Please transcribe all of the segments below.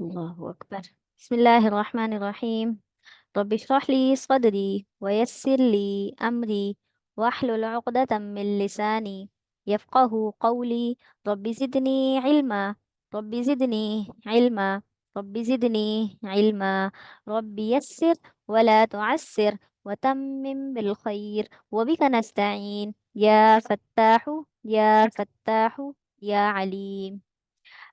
الله أكبر. بسم الله الرحمن الرحيم. رب اشرح لي صدري ويسر لي أمري واحلل عقدة من لساني يفقه قولي. رب زدني علما، رب زدني علما، رب زدني علما. رب يسر ولا تعسر وتمم بالخير وبك نستعين يا فتاح يا فتاح يا عليم.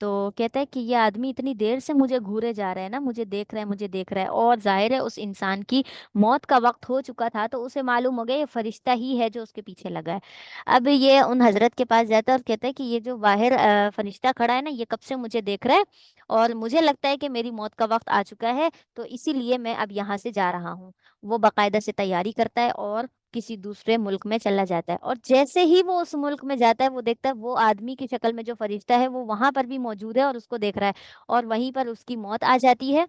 تو کہتا ہے کہ یہ آدمی اتنی دیر سے مجھے گھورے جا رہا ہے نا، مجھے دیکھ رہا ہے مجھے دیکھ رہا ہے، اور ظاہر ہے اس انسان کی موت کا وقت ہو چکا تھا، تو اسے معلوم ہو گیا یہ فرشتہ ہی ہے جو اس کے پیچھے لگا ہے۔ اب یہ ان حضرت کے پاس جاتا ہے اور کہتا ہے کہ یہ جو باہر فرشتہ کھڑا ہے نا، یہ کب سے مجھے دیکھ رہا ہے اور مجھے لگتا ہے کہ میری موت کا وقت آ چکا ہے، تو اسی لیے میں اب یہاں سے جا رہا ہوں۔ وہ باقاعدہ سے تیاری کرتا ہے اور کسی دوسرے ملک میں چلا جاتا ہے، اور جیسے ہی وہ اس ملک میں جاتا ہے وہ دیکھتا ہے وہ آدمی کی شکل میں جو فرشتہ ہے وہ وہاں پر بھی موجود ہے اور اس کو دیکھ رہا ہے، اور وہیں پر اس کی موت آ جاتی ہے۔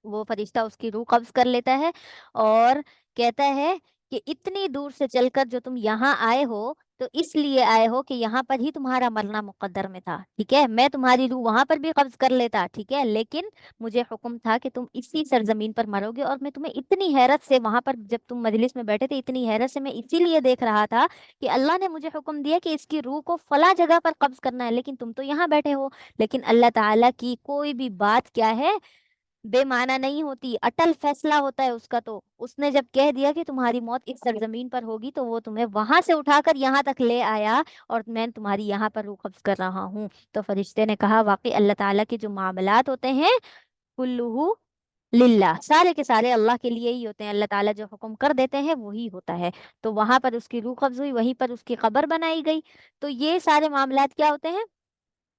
وہ فرشتہ اس کی روح قبض کر لیتا ہے اور کہتا ہے کہ اتنی دور سے چل کر جو تم یہاں آئے ہو تو اس لیے آئے ہو کہ یہاں پر ہی تمہارا مرنا مقدر میں تھا، ٹھیک ہے، میں تمہاری روح وہاں پر بھی قبض کر لیتا، ٹھیک ہے، لیکن مجھے حکم تھا کہ تم اسی سرزمین پر مرو گے، اور میں تمہیں اتنی حیرت سے وہاں پر جب تم مجلس میں بیٹھے تھے اتنی حیرت سے میں اسی لیے دیکھ رہا تھا کہ اللہ نے مجھے حکم دیا کہ اس کی روح کو فلاں جگہ پر قبض کرنا ہے، لیکن تم تو یہاں بیٹھے ہو۔ لیکن اللہ تعالیٰ کی کوئی بھی بات کیا ہے، بے معنی نہیں ہوتی، اٹل فیصلہ ہوتا ہے اس کا۔ تو اس نے جب کہہ دیا کہ تمہاری موت اس سرزمین پر ہوگی تو وہ تمہیں وہاں سے اٹھا کر یہاں تک لے آیا، اور میں تمہاری یہاں پر روح قبض کر رہا ہوں۔ تو فرشتے نے کہا واقعی اللہ تعالیٰ کے جو معاملات ہوتے ہیں کلہ للہ، سارے کے سارے اللہ کے لیے ہی ہوتے ہیں، اللہ تعالیٰ جو حکم کر دیتے ہیں وہی ہوتا ہے۔ تو وہاں پر اس کی روح قبض ہوئی، وہیں پر اس کی قبر بنائی گئی۔ تو یہ سارے معاملات کیا ہوتے ہیں؟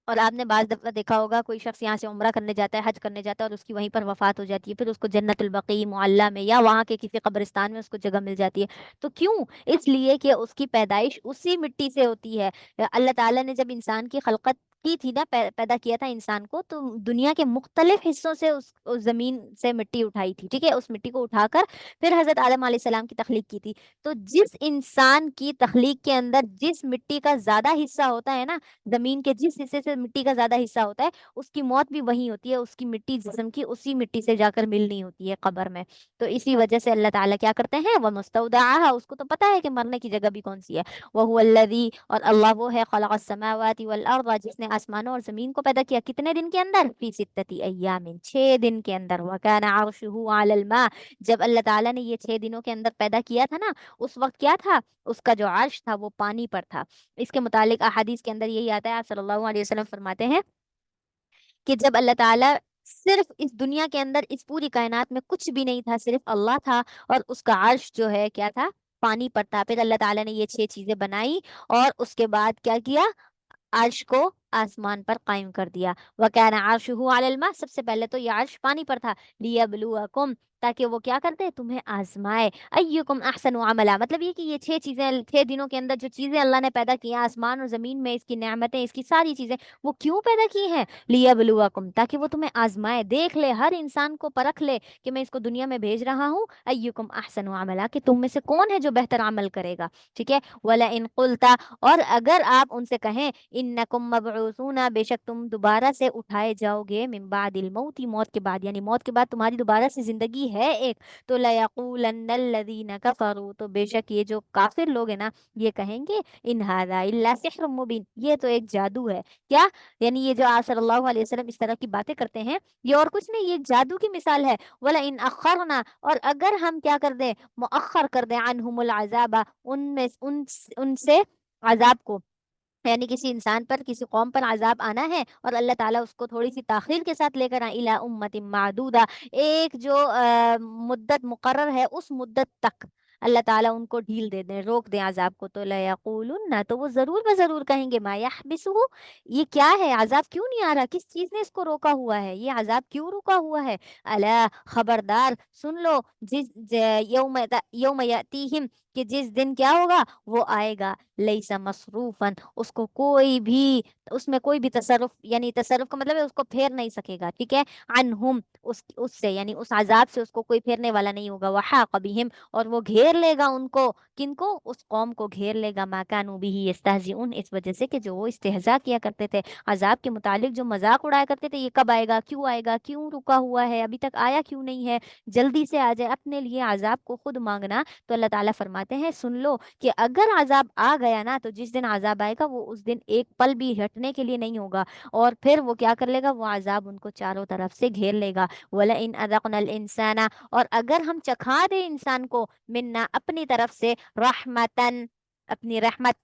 اور آپ نے بعض دفعہ دیکھا ہوگا کوئی شخص یہاں سے عمرہ کرنے جاتا ہے، حج کرنے جاتا ہے، اور اس کی وہیں پر وفات ہو جاتی ہے، پھر اس کو جنت البقیع معلیٰ میں یا وہاں کے کسی قبرستان میں اس کو جگہ مل جاتی ہے۔ تو کیوں؟ اس لیے کہ اس کی پیدائش اسی مٹی سے ہوتی ہے۔ اللہ تعالیٰ نے جب انسان کی خلقت کی تھی نا، پیدا کیا تھا انسان کو، تو دنیا کے مختلف حصوں سے اس زمین سے مٹی اٹھائی تھی، ٹھیک ہے، اس مٹی کو اٹھا کر پھر حضرت آدم علیہ السلام کی تخلیق کی تھی۔ تو جس انسان کی تخلیق کے اندر جس مٹی کا زیادہ حصہ ہوتا ہے نا، زمین کے جس حصے سے مٹی کا زیادہ حصہ ہوتا ہے، اس کی موت بھی وہی ہوتی ہے، اس کی مٹی جسم کی اسی مٹی سے جا کر ملنی ہوتی ہے قبر میں۔ تو اسی وجہ سے اللہ تعالیٰ کیا کرتے ہیں، وہ مستودعہ، اس کو تو پتا ہے کہ مرنے کی جگہ بھی کون سی ہے، وہ الذی، اور اللہ وہ ہے، خلق السماوات والارض، جس نے آسمانوں اور زمین کو پیدا کیا کتنے دن کے اندر، فی ستۃ ایام، 6 دن کے اندر، وکان عرشہ علی الماء، جب اللہ تعالیٰ نے یہ 6 دنوں کے اندر پیدا کیا تھا نا، اس وقت کیا تھا، اس کا جو عرش تھا وہ پانی پر تھا۔ اس کے متعلق احادیث کے اندر یہی آتا ہے، آپ صلی اللہ علیہ وسلم فرماتے ہیں کہ جب اللہ تعالیٰ صرف اس دنیا کے اندر اس پوری کائنات میں کچھ بھی نہیں تھا، صرف اللہ تھا، اور اس کا عرش جو ہے کیا تھا، پانی پر تھا، پھر اللہ تعالیٰ نے یہ 6 چیزیں بنائی، اور اس کے بعد کیا کیا، عرش کو آسمان پر قائم کر دیا۔ وَكَانَ عَرْشُهُ عَلَى الْمَاء، سب سے پہلے تو یہ عرش پانی پر تھا، لِيَبْلُوَكُمْ، تاکہ وہ کیا کرتے، تمہیں آزمائے، ایکم احسن عملا، مطلب یہ کہ یہ 6 چیزیں، 6 دنوں کے اندر جو چیزیں اللہ نے پیدا کی ہیں آسمان اور زمین میں، اس کی نعمتیں، اس کی ساری چیزیں، وہ کیوں پیدا کی ہیں، لیبلوکم، تاکہ وہ تمہیں آزمائے، دیکھ لے، ہر انسان کو پرکھ لے کہ میں اس کو دنیا میں بھیج رہا ہوں، ایکم احسن عملا، کہ تم میں سے کون ہے جو بہتر عمل کرے گا، ٹھیک ہے، وَلَئِن قُلْتَ، اور اگر آپ ان سے کہیں، انکم مبعوثون، بے شک تم دوبارہ سے اٹھائے جاؤ گے، من بعد الموت، موت کے بعد، یعنی موت کے بعد تمہاری دوبارہ سے زندگی ہے ایک، تو لیقولن الذین کفروا، تو بے شک یہ جو کافر لوگ ہیں نا، یہ کہیں گے، ان ھذا الا سحر مبین، یہ تو ایک جادو ہے، کیا، یعنی یہ جو آپ صلی اللہ علیہ وسلم اس طرح کی باتیں کرتے ہیں، یہ اور کچھ نہیں، یہ ایک جادو کی مثال ہے، وَلَئِنْ أَخَّرْنَا، اور اگر ہم کیا کر دیں، مؤخر کر دیں، عنہم العذاب، ان سے عذاب کو، یعنی کسی انسان پر، کسی قوم پر عذاب آنا ہے اور اللہ تعالیٰ اس کو تھوڑی سی تاخیر کے ساتھ لے کر آئے، الی امت معدودہ، ایک جو مدت مقرر ہے اس مدت تک اللہ تعالیٰ ان کو ڈھیل دے دیں، روک دیں عذاب کو، تو لیقولن، تو وہ ضرور بضرور کہیں گے، ما یحبسہ، یہ کیا ہے، عذاب کیوں نہیں آ رہا، کس چیز نے اس کو روکا ہوا ہے، یہ عذاب کیوں رکا ہوا ہے، الا، خبردار، سن لو، یوم یاتیہم، کہ جس دن کیا ہوگا، وہ آئے گا، لیس مصروفا، اس کو کوئی بھی، اس میں کوئی بھی تصرف، یعنی تصرف کا مطلب ہے اس کو پھیر نہیں سکے گا، ٹھیک ہے، عنہم، اس سے، یعنی اس عذاب سے اس کو کوئی پھیرنے والا نہیں ہوگا، وحاق بہم، اور وہ گھیر لے گا ان کو، کن کو، اس قوم کو گھیر لے گا، ما کانوا بہ یستہزئون، اس وجہ سے کہ جو وہ استہزاء کیا کرتے تھے، عذاب کے متعلق جو مذاق اڑایا کرتے تھے، یہ کب آئے گا، کیوں رکا ہوا ہے، ابھی تک آیا کیوں نہیں ہے، جلدی سے آ جائے، اپنے لیے عذاب کو خود مانگنا۔ تو اللہ تعالیٰ فرماتے ہیں سن لو کہ اگر عذاب آ گیا نا، تو جس دن عذاب آئے گا وہ اس دن ایک پل بھی ہٹنے کے لیے نہیں ہوگا، اور پھر وہ کیا کر لے گا، وہ عذاب ان کو چاروں طرف سے گھیر لے گا، وَلَئِنْ أَذَقْنَا الْإِنسَانَ، اور اگر ہم چکھا دے انسان کو، منا، اپنی طرف سے، رحمتن، اپنی رحمت،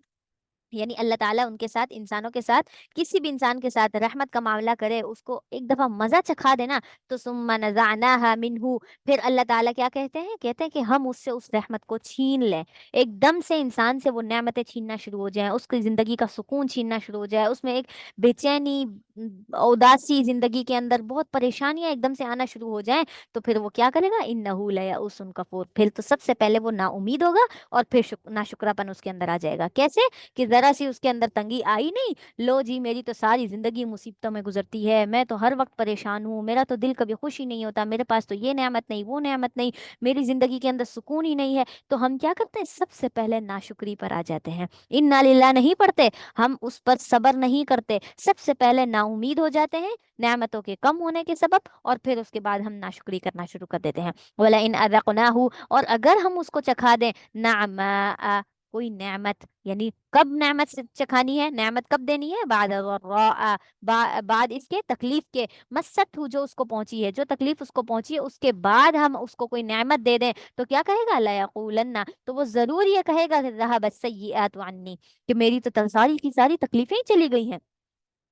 یعنی اللہ تعالیٰ ان کے ساتھ، انسانوں کے ساتھ، کسی بھی انسان کے ساتھ رحمت کا معاملہ کرے، اس کو ایک دفعہ مزہ چکھا دینا، تو ثم نزعناها منہ، پھر اللہ تعالیٰ کیا کہتے ہیں کہ ہم اس سے اس رحمت کو چھین لیں، ایک دم سے انسان سے وہ نعمتیں چھیننا شروع ہو جائیں، اس کی زندگی کا سکون چھیننا شروع ہو جائے، اس میں ایک بے چینی، اداسی زندگی کے اندر بہت پریشانیاں ایک دم سے آنا شروع ہو جائیں، تو پھر وہ کیا کرے گا، انہ لیئوس کفور، پھر تو سب سے پہلے وہ نا امید ہوگا، اور پھر ناشکراپن اس کے اندر آ جائے گا۔ کیسے کہ ذرا سی اس کے اندر تنگی آئی نہیں، لو جی میری تو ساری زندگی مصیبتوں میں گزرتی ہے، میں تو ہر وقت پریشان ہوں، میرا تو دل کبھی خوش ہی نہیں ہوتا، میرے پاس تو یہ نعمت نہیں، وہ نعمت نہیں، میری زندگی کے اندر سکون ہی نہیں ہے، تو ہم کیا کرتے ہیں، سب سے پہلے ناشکری پر آ جاتے ہیں، انا للہ نہیں پڑھتے، ہم اس پر صبر نہیں کرتے، سب سے پہلے نا امید ہو جاتے ہیں نعمتوں کے کم ہونے کے سبب، اور پھر اس کے بعد ہم ناشکری کرنا شروع کر دیتے ہیں۔ وَلَئِنْ أَذَقْنَاهُ، اور اگر ہم اس کو چکھا دیں، نعماء، کوئی نعمت، یعنی کب نعمت سے چکھانی ہے، نعمت کب دینی ہے، بعد ضراء، بعد اس کے تکلیف کے، مست ہو، جو اس کو پہنچی ہے، جو تکلیف اس کو پہنچی ہے، اس کے بعد ہم اس کو کوئی نعمت دے دیں، تو کیا کہے گا، لَيَقُولَنَّ، تو وہ ضرور یہ کہے گا کہ ذَهَبَ السَّيِّئَاتُ عَنِّي، کہ میری تو ساری کی ساری تکلیفیں ہی چلی گئی ہیں،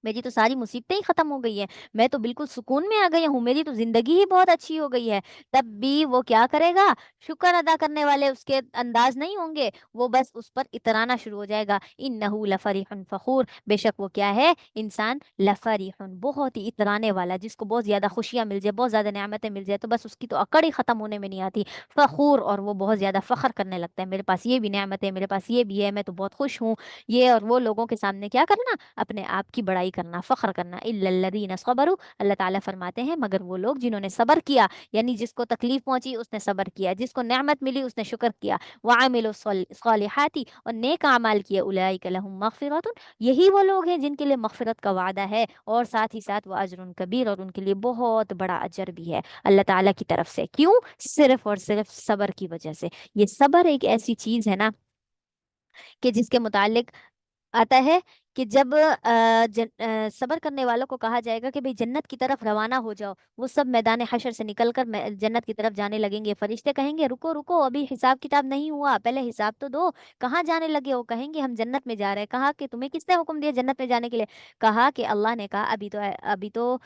میری تو ساری مصیبتیں ہی ختم ہو گئی ہیں، میں تو بالکل سکون میں آ گئی ہوں، میری تو زندگی ہی بہت اچھی ہو گئی ہے، تب بھی وہ کیا کرے گا، شکر ادا کرنے والے اس کے انداز نہیں ہوں گے، وہ بس اس پر اترانا شروع ہو جائے گا، انہ لفریح فخور، بے شک وہ کیا ہے، انسان لفریح، بہت ہی اترانے والا، جس کو بہت زیادہ خوشیاں مل جائے، بہت زیادہ نعمتیں مل جائے، تو بس اس کی تو اکڑ ہی ختم ہونے میں نہیں آتی، فخور، اور وہ بہت زیادہ فخر کرنے لگتا ہے، میرے پاس یہ بھی نعمت ہے، میرے پاس یہ بھی ہے، میں تو بہت خوش ہوں، یہ اور وہ لوگوں کے سامنے کیا کرنا، اپنے آپ کی بڑائی کرنا، فخر کرنا، الا الذین صبروا، اللہ تعالیٰ فرماتے ہیں مگر وہ لوگ جنہوں نے صبر کیا، یعنی جس کو تکلیف پہنچی اس نے صبر کیا، جس کو نعمت ملی اس نے شکر کیا، وعملوا الصالحات، اور نیک اعمال کیے، اولئک لهم مغفرۃ، یہی وہ لوگ ہیں جن کے لیے مغفرت کا وعدہ ہے، اور ساتھ ہی ساتھ وہ اجر کبیر، اور ان کے لیے بہت بڑا اجر بھی ہے اللہ تعالیٰ کی طرف سے، کیوں، صرف اور صرف صبر کی وجہ سے، یہ صبر ایک ایسی چیز ہے نا کہ جس کے متعلق آتا ہے کہ جب صبر کرنے والوں کو کہا جائے گا کہ بھئی جنت کی طرف روانہ ہو جاؤ، وہ سب میدان حشر سے نکل کر جنت کی طرف جانے لگیں گے، فرشتے کہیں گے رکو رکو، ابھی حساب کتاب نہیں ہوا، پہلے حساب تو دو، کہاں جانے لگے ہو، کہیں گے ہم جنت میں جا رہے ہیں، کہا کہ تمہیں کس نے حکم دیا جنت میں جانے کے لیے، کہا کہ اللہ نے کہا ابھی تو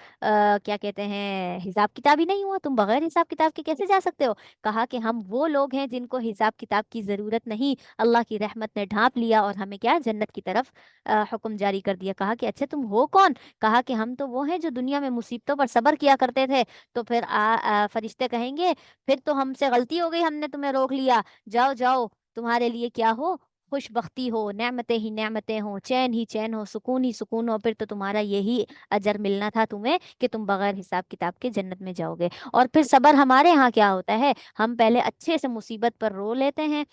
کیا کہتے ہیں، حساب کتاب ہی نہیں ہوا، تم بغیر حساب کتاب کے کیسے جا سکتے ہو، کہا کہ ہم وہ لوگ ہیں جن کو حساب کتاب کی ضرورت نہیں، اللہ کی رحمت نے ڈھانپ لیا اور ہمیں کیا، جنت کی طرف حکم جاری کر دیا، کہا کہ اچھا تم ہو کون، کہا کہ ہم تو وہ ہیں جو دنیا میں مصیبتوں پر صبر کیا کرتے تھے، تو پھر فرشتے کہیں گے پھر تو ہم سے غلطی ہو گئی، ہم نے تمہیں روک لیا، جاؤ جاؤ، تمہارے لیے کیا ہو، خوش بختی ہو، نعمتیں ہی نعمتیں ہوں، چین ہی چین ہو، سکون ہی سکون ہو، پھر تو تمہارا یہی اجر ملنا تھا تمہیں کہ تم بغیر حساب کتاب کے جنت میں جاؤ گے۔ اور پھر صبر ہمارے ہاں کیا ہوتا ہے، ہم پہلے اچھے سے مصیبت پر رو لیتے ہیں،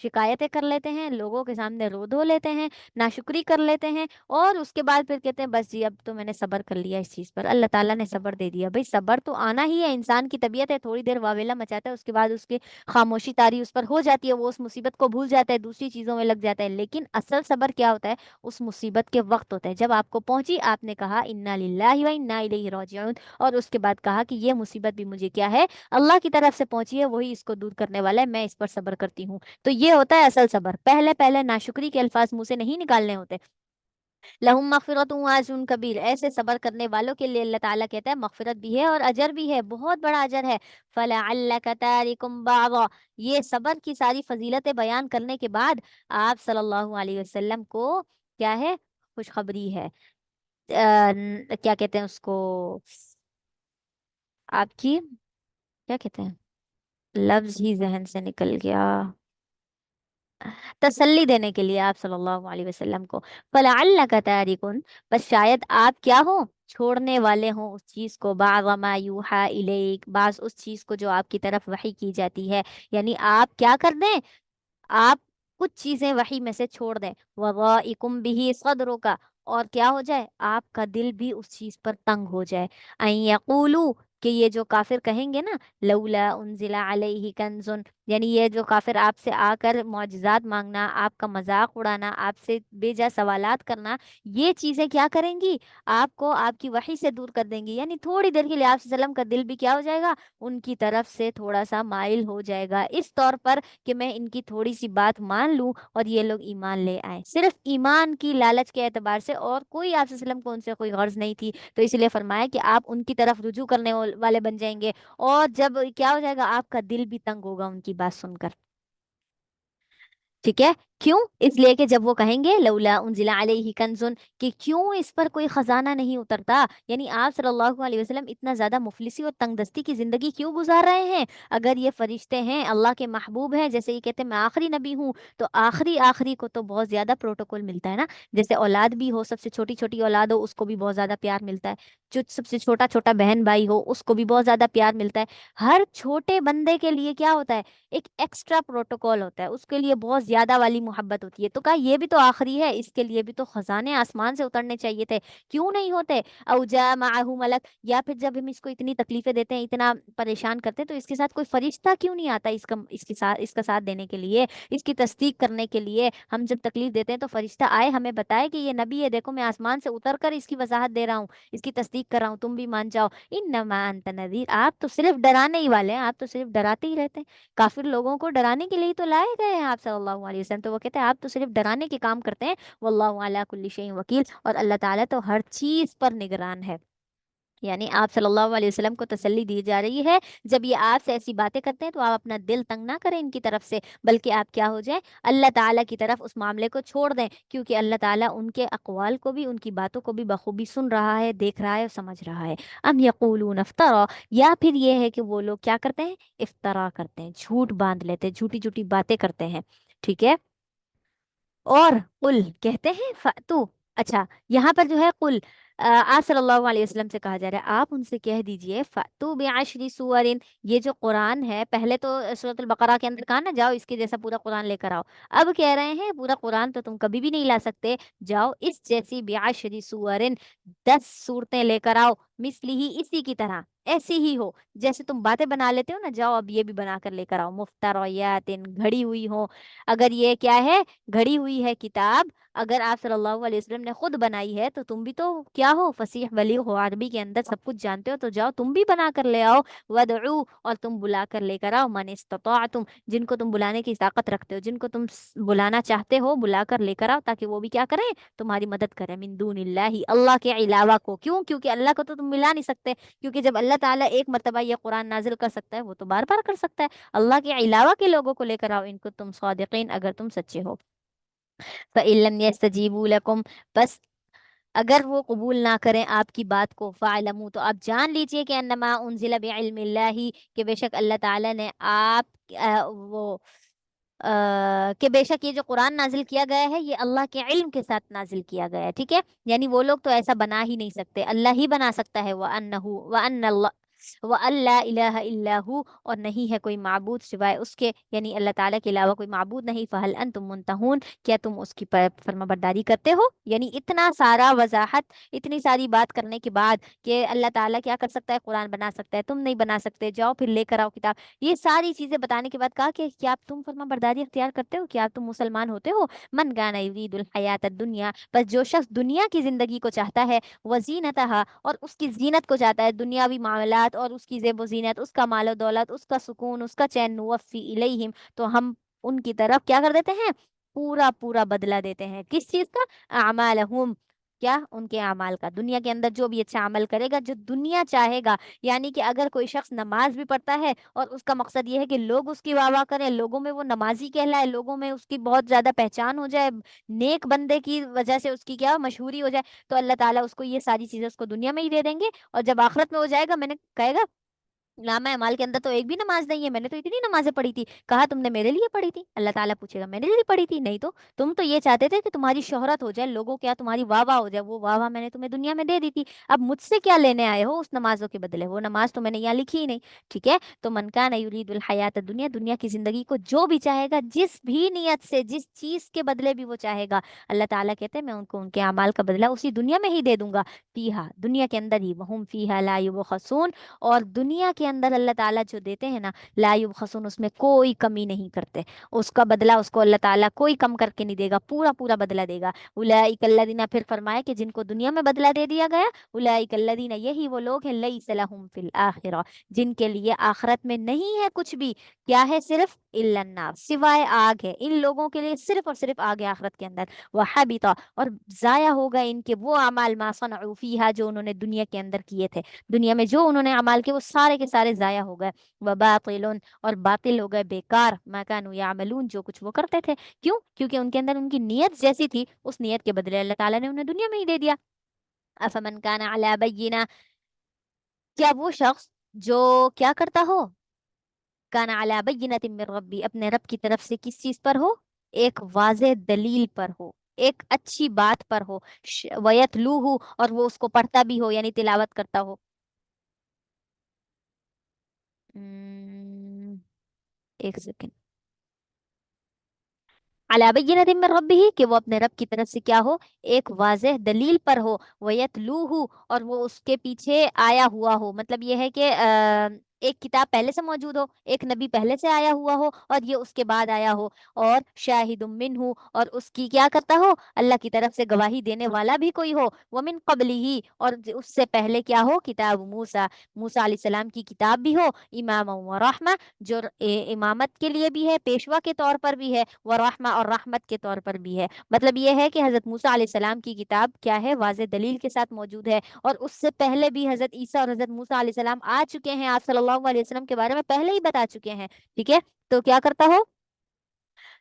شکایتیں کر لیتے ہیں، لوگوں کے سامنے رو دھو لیتے ہیں، ناشکری کر لیتے ہیں، اور اس کے بعد پھر کہتے ہیں بس جی اب تو میں نے صبر کر لیا اس چیز پر، اللہ تعالیٰ نے صبر دے دیا، بھئی صبر تو آنا ہی ہے، انسان کی طبیعت ہے، تھوڑی دیر واویلا مچاتا ہے، اس کے بعد اس کی خاموشی طاری اس پر ہو جاتی ہے، وہ اس مصیبت کو بھول جاتا ہے، دوسری چیزوں میں لگ جاتا ہے، لیکن اصل صبر کیا ہوتا ہے، اس مصیبت کے وقت ہوتا ہے، جب آپ کو پہنچی آپ نے کہا انا للہ و انا الیہ راجعون، اور اس کے بعد کہا کہ یہ مصیبت بھی مجھے کیا ہے، اللہ کی طرف سے پہنچی ہے، وہی اس کو دور کرنے والا ہے، میں اس پر صبر کرتی ہوں، تو یہ ہوتا ہے اصل صبر، پہلے پہلے ناشکری کے الفاظ منہ سے نہیں نکالنے ہوتے، لہم مغفرت واجر کبیر، ایسے صبر کرنے والوں کے لیے اللہ تعالیٰ کہتا ہے مغفرت بھی ہے اور اجر بھی ہے، بہت بڑا اجر ہے، فلعلک تارک بعضا، یہ صبر کی ساری فضیلتیں بیان کرنے کے بعد آپ صلی اللہ علیہ وسلم کو کیا ہے، خوشخبری ہے، کیا کہتے ہیں اس کو، آپ کی کیا کہتے ہیں، لفظ ہی ذہن سے نکل گیا، تسلی دینے کے لیے آپ صلی اللہ علیہ وسلم کو، فلعلک تارکن، بس شاید آپ کیا ہو، چھوڑنے والے ہوں اس چیز کو، بعض ما یوحا الیک، بعض اس چیز کو جو آپ کی طرف وحی کی جاتی ہے، یعنی آپ کیا کر دیں، آپ کچھ چیزیں وحی میں سے چھوڑ دیں، وَضَائِقُمْ بِهِ صَدْرُكَ، اور کیا ہو جائے، آپ کا دل بھی اس چیز پر تنگ ہو جائے، ان یقولوا، کہ یہ جو کافر کہیں گے نا، لولا انزل علیہ کنز، یعنی یہ جو کافر آپ سے آ کر معجزات مانگنا، آپ کا مذاق اڑانا، آپ سے بے جا سوالات کرنا، یہ چیزیں کیا کریں گی؟ آپ کو آپ کی وحی سے دور کر دیں گی، یعنی تھوڑی دیر کے لیے آپ صلی اللہ علیہ وسلم کا دل بھی کیا ہو جائے گا؟ ان کی طرف سے تھوڑا سا مائل ہو جائے گا، اس طور پر کہ میں ان کی تھوڑی سی بات مان لوں اور یہ لوگ ایمان لے آئیں، صرف ایمان کی لالچ کے اعتبار سے، اور کوئی آپ صلی اللہ علیہ وسلم کو ان سے کوئی غرض نہیں تھی۔ تو اس لیے فرمایا کہ آپ ان کی طرف رجوع کرنے والے بن جائیں گے، اور جب کیا ہو جائے گا، آپ کا دل بھی تنگ ہوگا ان کی بات سن کر۔ ٹھیک ہے؟ کیوں؟ اس لیے کہ جب وہ کہیں گے لولا انزل علیہ کنزن، کہ کیوں اس پر کوئی خزانہ نہیں اترتا، یعنی آپ صلی اللہ علیہ وسلم اتنا زیادہ مفلسی اور تنگ دستی کی زندگی کیوں گزار رہے ہیں؟ اگر یہ فرشتے ہیں، اللہ کے محبوب ہیں، جیسے یہ کہتے ہیں میں آخری نبی ہوں، تو آخری کو تو بہت زیادہ پروٹوکول ملتا ہے نا، جیسے اولاد بھی ہو، سب سے چھوٹی چھوٹی اولاد ہو، اس کو بھی بہت زیادہ پیار ملتا ہے، جو سب سے چھوٹا چھوٹا بہن بھائی ہو، اس کو بھی بہت زیادہ پیار ملتا ہے۔ ہر چھوٹے بندے کے لیے کیا ہوتا ہے؟ ایک ایکسٹرا پروٹوکول ہوتا ہے، اس کے لیے بہت زیادہ والی محبت ہوتی ہے، تو کہا یہ بھی تو آخری ہے، اس کے لیے بھی تو خزانے آسمان سے اترنے چاہیے تھے، کیوں نہیں ہوتے؟ او جاء معہ ملک، یا پھر جب ہم اس کو اتنی تکلیفیں دیتے ہیں، اتنا پریشان کرتے ہیں، تو اس کے ساتھ کوئی فرشتہ کیوں نہیں آتا اس کا ساتھ دینے کے لیے، اس کی تصدیق کرنے کے لیے؟ ہم جب تکلیف دیتے ہیں تو فرشتہ آئے، ہمیں بتائے کہ یہ نبی ہے، دیکھو میں آسمان سے اتر کر اس کی وضاحت دے رہا ہوں، اس کی تصدیق کر رہا ہوں، تم بھی مان جاؤ۔ انما انت نذیر، آپ تو صرف ڈرانے ہی والے ہیں، آپ تو صرف ڈراتے ہی رہتے ہیں، کافر لوگوں کو ڈرانے کے لیے تو لائے گئے ہیں آپ صلی اللہ علیہ وسلم، تو وہ کہتے ہیں آپ تو صرف ڈرانے کے کام کرتے ہیں، واللہ علی کل شیء وکیل، اور اللہ تعالیٰ تو ہر چیز پر نگران ہے۔ یعنی آپ صلی اللہ علیہ وسلم کو تسلی دی جا رہی ہے، جب یہ آپ سے ایسی باتیں کرتے ہیں تو آپ اپنا دل تنگ نہ کریں ان کی طرف سے، بلکہ آپ کیا ہو جائیں، اللہ تعالیٰ کی طرف اس معاملے کو چھوڑ دیں، کیونکہ اللہ تعالیٰ ان کے اقوال کو بھی، ان کی باتوں کو بھی بخوبی سن رہا ہے، دیکھ رہا ہے اور سمجھ رہا ہے۔ ام یقولون افطرا، یا پھر یہ ہے کہ وہ لوگ کیا کرتے ہیں؟ افطرا کرتے ہیں، جھوٹ باندھ لیتے ہیں، جھوٹی جھوٹی باتیں کرتے ہیں۔ ٹھیک ہے؟ اور قل کہتے ہیں فاتو، اچھا یہاں پر جو ہے قل، آپ صلی اللہ علیہ وسلم سے کہا جا رہا ہے، آپ ان سے کہہ دیجئے فاتو بعشر سورن، یہ جو قرآن ہے، پہلے تو سورۃ البقرہ کے اندر کہا نا جاؤ اس کے جیسا پورا قرآن لے کر آؤ، اب کہہ رہے ہیں پورا قرآن تو تم کبھی بھی نہیں لا سکتے، جاؤ اس جیسی بعشر سورن، 10 صورتیں لے کر آؤ، مثلی ہی اسی کی طرح، ایسی ہی ہو جیسے تم باتیں بنا لیتے ہو نا، جاؤ اب یہ بھی بنا کر لے کر آؤ، مفتریات، گھڑی ہوئی ہو، اگر یہ کیا ہے، گھڑی ہوئی ہے کتاب، اگر آپ صلی اللہ علیہ وسلم نے خود بنائی ہے تو تم بھی تو کیا ہو، فصیح بلیغ ہو، عربی کے اندر سب کچھ جانتے ہو، تو جاؤ تم بھی بنا کر لے آؤ، ودعو، اور تم بلا کر لے کر آؤ، من استطاعتم، جن کو تم بلانے کی طاقت رکھتے ہو، جن کو تم بلانا چاہتے ہو، بلا کر لے کر آؤ، تاکہ وہ بھی کیا کریں، تمہاری مدد کریں، من دون اللہ، اللہ کے علاوہ کو، کیوں؟ کیونکہ اللہ کو تو تم ملا نہیں سکتے، کیونکہ جب اللہ تعالیٰ ایک مرتبہ یہ قرآن نازل کر سکتا ہے، وہ تو بار بار کر سکتا ہے، اللہ کے علاوہ کے لوگوں کو لے کر آؤ، ان کو تم صادقین، اگر تم سچے ہو۔ فَإِن لَّمْ يَسْتَجِيبُوا لَكُمْ، بس اگر وہ قبول نہ کریں آپ کی بات کو، فَاعْلَمُوا، تو آپ جان لیجئے کہ انما انزل بعلم اللہ، کہ بے شک اللہ تعالیٰ نے آپ کہ بے شک یہ جو قرآن نازل کیا گیا ہے یہ اللہ کے علم کے ساتھ نازل کیا گیا ہے، ٹھیک ہے؟ یعنی وہ لوگ تو ایسا بنا ہی نہیں سکتے، اللہ ہی بنا سکتا ہے، وَأَنَّ اللَّهَ وَأَن لَا إِلَٰهَ إِلَّا هُوَ، اور نہیں ہے کوئی معبود سوائے اس کے، یعنی اللہ تعالیٰ کے علاوہ کوئی معبود نہیں، فَهَلْ أَنْتُم مُنْتَهُونَ، کیا تم اس کی فرما برداری کرتے ہو؟ یعنی اتنا سارا وضاحت، اتنی ساری بات کرنے کے بعد کہ اللہ تعالیٰ کیا کر سکتا ہے، قرآن بنا سکتا ہے، تم نہیں بنا سکتے، جاؤ پھر لے کر آؤ کتاب، یہ ساری چیزیں بتانے کے بعد کہا کہ کیا تم فرما برداری اختیار کرتے ہو، کیا تم مسلمان ہوتے ہو؟ من کان یرید الحیات الدنیا، بس جو شخص دنیا کی زندگی کو چاہتا ہے، وزینتہا، اور اس کی زینت کو چاہتا ہے، دنیاوی معاملات اور اس کی زیب و زینت، اس کا مال و دولت، اس کا سکون، اس کا چین، نوفی الیہم، تو ہم ان کی طرف کیا کر دیتے ہیں، پورا پورا بدلہ دیتے ہیں، کس چیز کا، اعمالہم، کیا؟ ان کے اعمال کا، دنیا کے اندر جو بھی اچھا عمل کرے گا، جو دنیا چاہے گا، یعنی کہ اگر کوئی شخص نماز بھی پڑھتا ہے اور اس کا مقصد یہ ہے کہ لوگ اس کی واہ واہ کریں، لوگوں میں وہ نمازی کہلائے، لوگوں میں اس کی بہت زیادہ پہچان ہو جائے، نیک بندے کی وجہ سے اس کی کیا مشہوری ہو جائے، تو اللہ تعالیٰ اس کو یہ ساری چیزیں اس کو دنیا میں ہی دے دیں گے، اور جب آخرت میں ہو جائے گا، میں نے کہے گا نامہ اعمال کے اندر تو ایک بھی نماز نہیں ہے، میں نے تو اتنی نمازیں پڑھی تھی، کہا تم نے میرے لیے پڑھی تھی؟ اللہ تعالیٰ پوچھے گا میرے لیے پڑھی تھی؟ نہیں تو تم تو یہ چاہتے تھے کہ تمہاری شہرت ہو جائے، لوگوں کیا تمہاری واہ واہ ہو جائے، وہ واہ واہ میں نے تمہیں دنیا میں دے دی تھی، اب مجھ سے کیا لینے آئے ہو اس نمازوں کے بدلے؟ وہ نماز تو میں نے یہاں لکھی ہی نہیں، ٹھیک ہے؟ تو من کان یرید الحیات الدنیا، دنیا کی زندگی کو جو بھی چاہے گا، جس بھی نیت سے، جس چیز کے بدلے بھی وہ چاہے گا، اللہ تعالیٰ کہتے ہیں میں ان کو ان کے اعمال کا بدلہ اسی دنیا میں ہی دے دوں گا، فیہا، دنیا کے اندر ہی، وہم فیہا لا یبخسون، اور دنیا کے کے اندر اللہ تعالیٰ جو دیتے ہیں نا، لا یبخسون، اس میں کوئی کمی نہیں کرتے، اس کا بدلہ اس کو اللہ تعالیٰ کوئی کم کر کے نہیں دے گا، پورا پورا بدلہ دے گا۔ اولئک الذین، پھر فرمایا کہ جن کو دنیا میں بدلہ دے دیا گیا، اولئک الذین، یہی وہ لوگ ہیں، لیس لہم فی الآخرہ، جن کے لیے آخرت میں نہیں ہے کچھ بھی، کیا ہے؟ صرف الا النار، سوائے آگ ہے، ان لوگوں کے لیے صرف اور صرف آگ ہے آخرت کے اندر۔ وحبط، اور ضائع ہوگا ان کے وہ اعمال، ما صنعوا فیہا، جو انہوں نے دنیا کے اندر کیے تھے، دنیا میں جو انہوں نے اعمال کیے وہ سارے کے سارے ضائع ہو گئے۔ وباطل، اور باطل ہو گئے، بیکار، ما کانوا یعملون، جو کچھ وہ کرتے تھے۔ کیوں؟ کیونکہ ان کے اندر ان کی نیت جیسی تھی، اس نیت کے بدلے اللہ تعالیٰ نے انہیں دنیا میں ہی دے دیا۔ افمن کان علی بینہ، کیا وہ شخص جو کیا کرتا ہو، کان علی بینۃ من ربی، اپنے رب کی طرف سے کس چیز پر ہو؟ ایک واضح دلیل پر ہو، ایک اچھی بات پر ہو، ویتلوہ، اور وہ اس کو پڑھتا بھی ہو، یعنی تلاوت کرتا ہو۔ ایک سیکنڈ، علی بینۃ من ربہ، کہ وہ اپنے رب کی طرف سے کیا ہو؟ ایک واضح دلیل پر ہو، ویتلوہ، اور وہ اس کے پیچھے آیا ہوا ہو، مطلب یہ ہے کہ ایک کتاب پہلے سے موجود ہو، ایک نبی پہلے سے آیا ہوا ہو، اور یہ اس کے بعد آیا ہو، اور شاہد منہ، اور اس کی کیا کرتا ہو؟ اللہ کی طرف سے گواہی دینے والا بھی کوئی ہو، ومن قبلہ، اور اس سے پہلے کیا ہو؟ کتاب موسیٰ، موسیٰ علیہ السلام کی کتاب بھی ہو، امام و رحمہ، جو امامت کے لیے بھی ہے، پیشوا کے طور پر بھی ہے، ورحمہ، اور رحمت کے طور پر بھی ہے۔ مطلب یہ ہے کہ حضرت موسیٰ علیہ السلام کی کتاب کیا ہے؟ واضح دلیل کے ساتھ موجود ہے، اور اس سے پہلے بھی حضرت عیسیٰ اور حضرت موسیٰ علیہ السلام آ چکے ہیں، آپ صلی اللہ علیہ وسلم کے بارے میں پہلے ہی بتا چکے ہیں، ٹھیک ہے؟ تو کیا کرتا ہو؟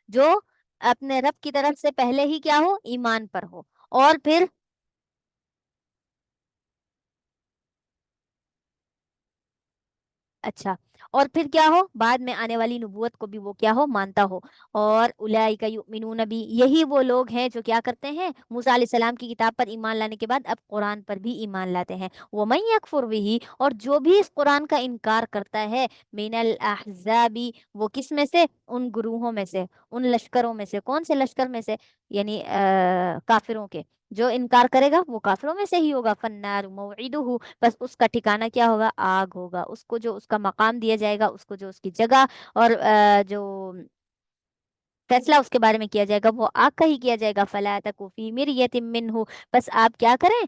جو اپنے رب کی طرف سے پہلے ہی کیا ہو؟ ایمان پر ہو، اور پھر اچھا، اور پھر کیا ہو؟ بعد میں آنے والی نبوت کو بھی وہ کیا ہو؟ مانتا ہو۔ اور اولئک یؤمنون بھی، یہی وہ لوگ ہیں جو کیا کرتے ہیں؟ موسیٰ علیہ السلام کی کتاب پر ایمان لانے کے بعد اب قرآن پر بھی ایمان لاتے ہیں۔ ومن یکفر بہ، اور جو بھی اس قرآن کا انکار کرتا ہے، من الاحزاب، وہ کس میں سے؟ ان گروہوں میں سے، ان لشکروں میں سے۔ کون سے لشکر میں سے؟ یعنی کافروں کے، جو انکار کرے گا وہ کافروں میں سے ہی ہوگا۔ فالنار موعدہ، بس اس کا ٹھکانہ کیا ہوگا؟ آگ ہوگا، اس کو جو اس کا مقام دیا جائے گا، اس کو جو اس کی جگہ اور جو فیصلہ اس کے بارے میں کیا جائے گا، وہ آگ کا ہی کیا جائے گا۔ فلا تکو فی مریۃ منہ، بس آپ کیا کریں؟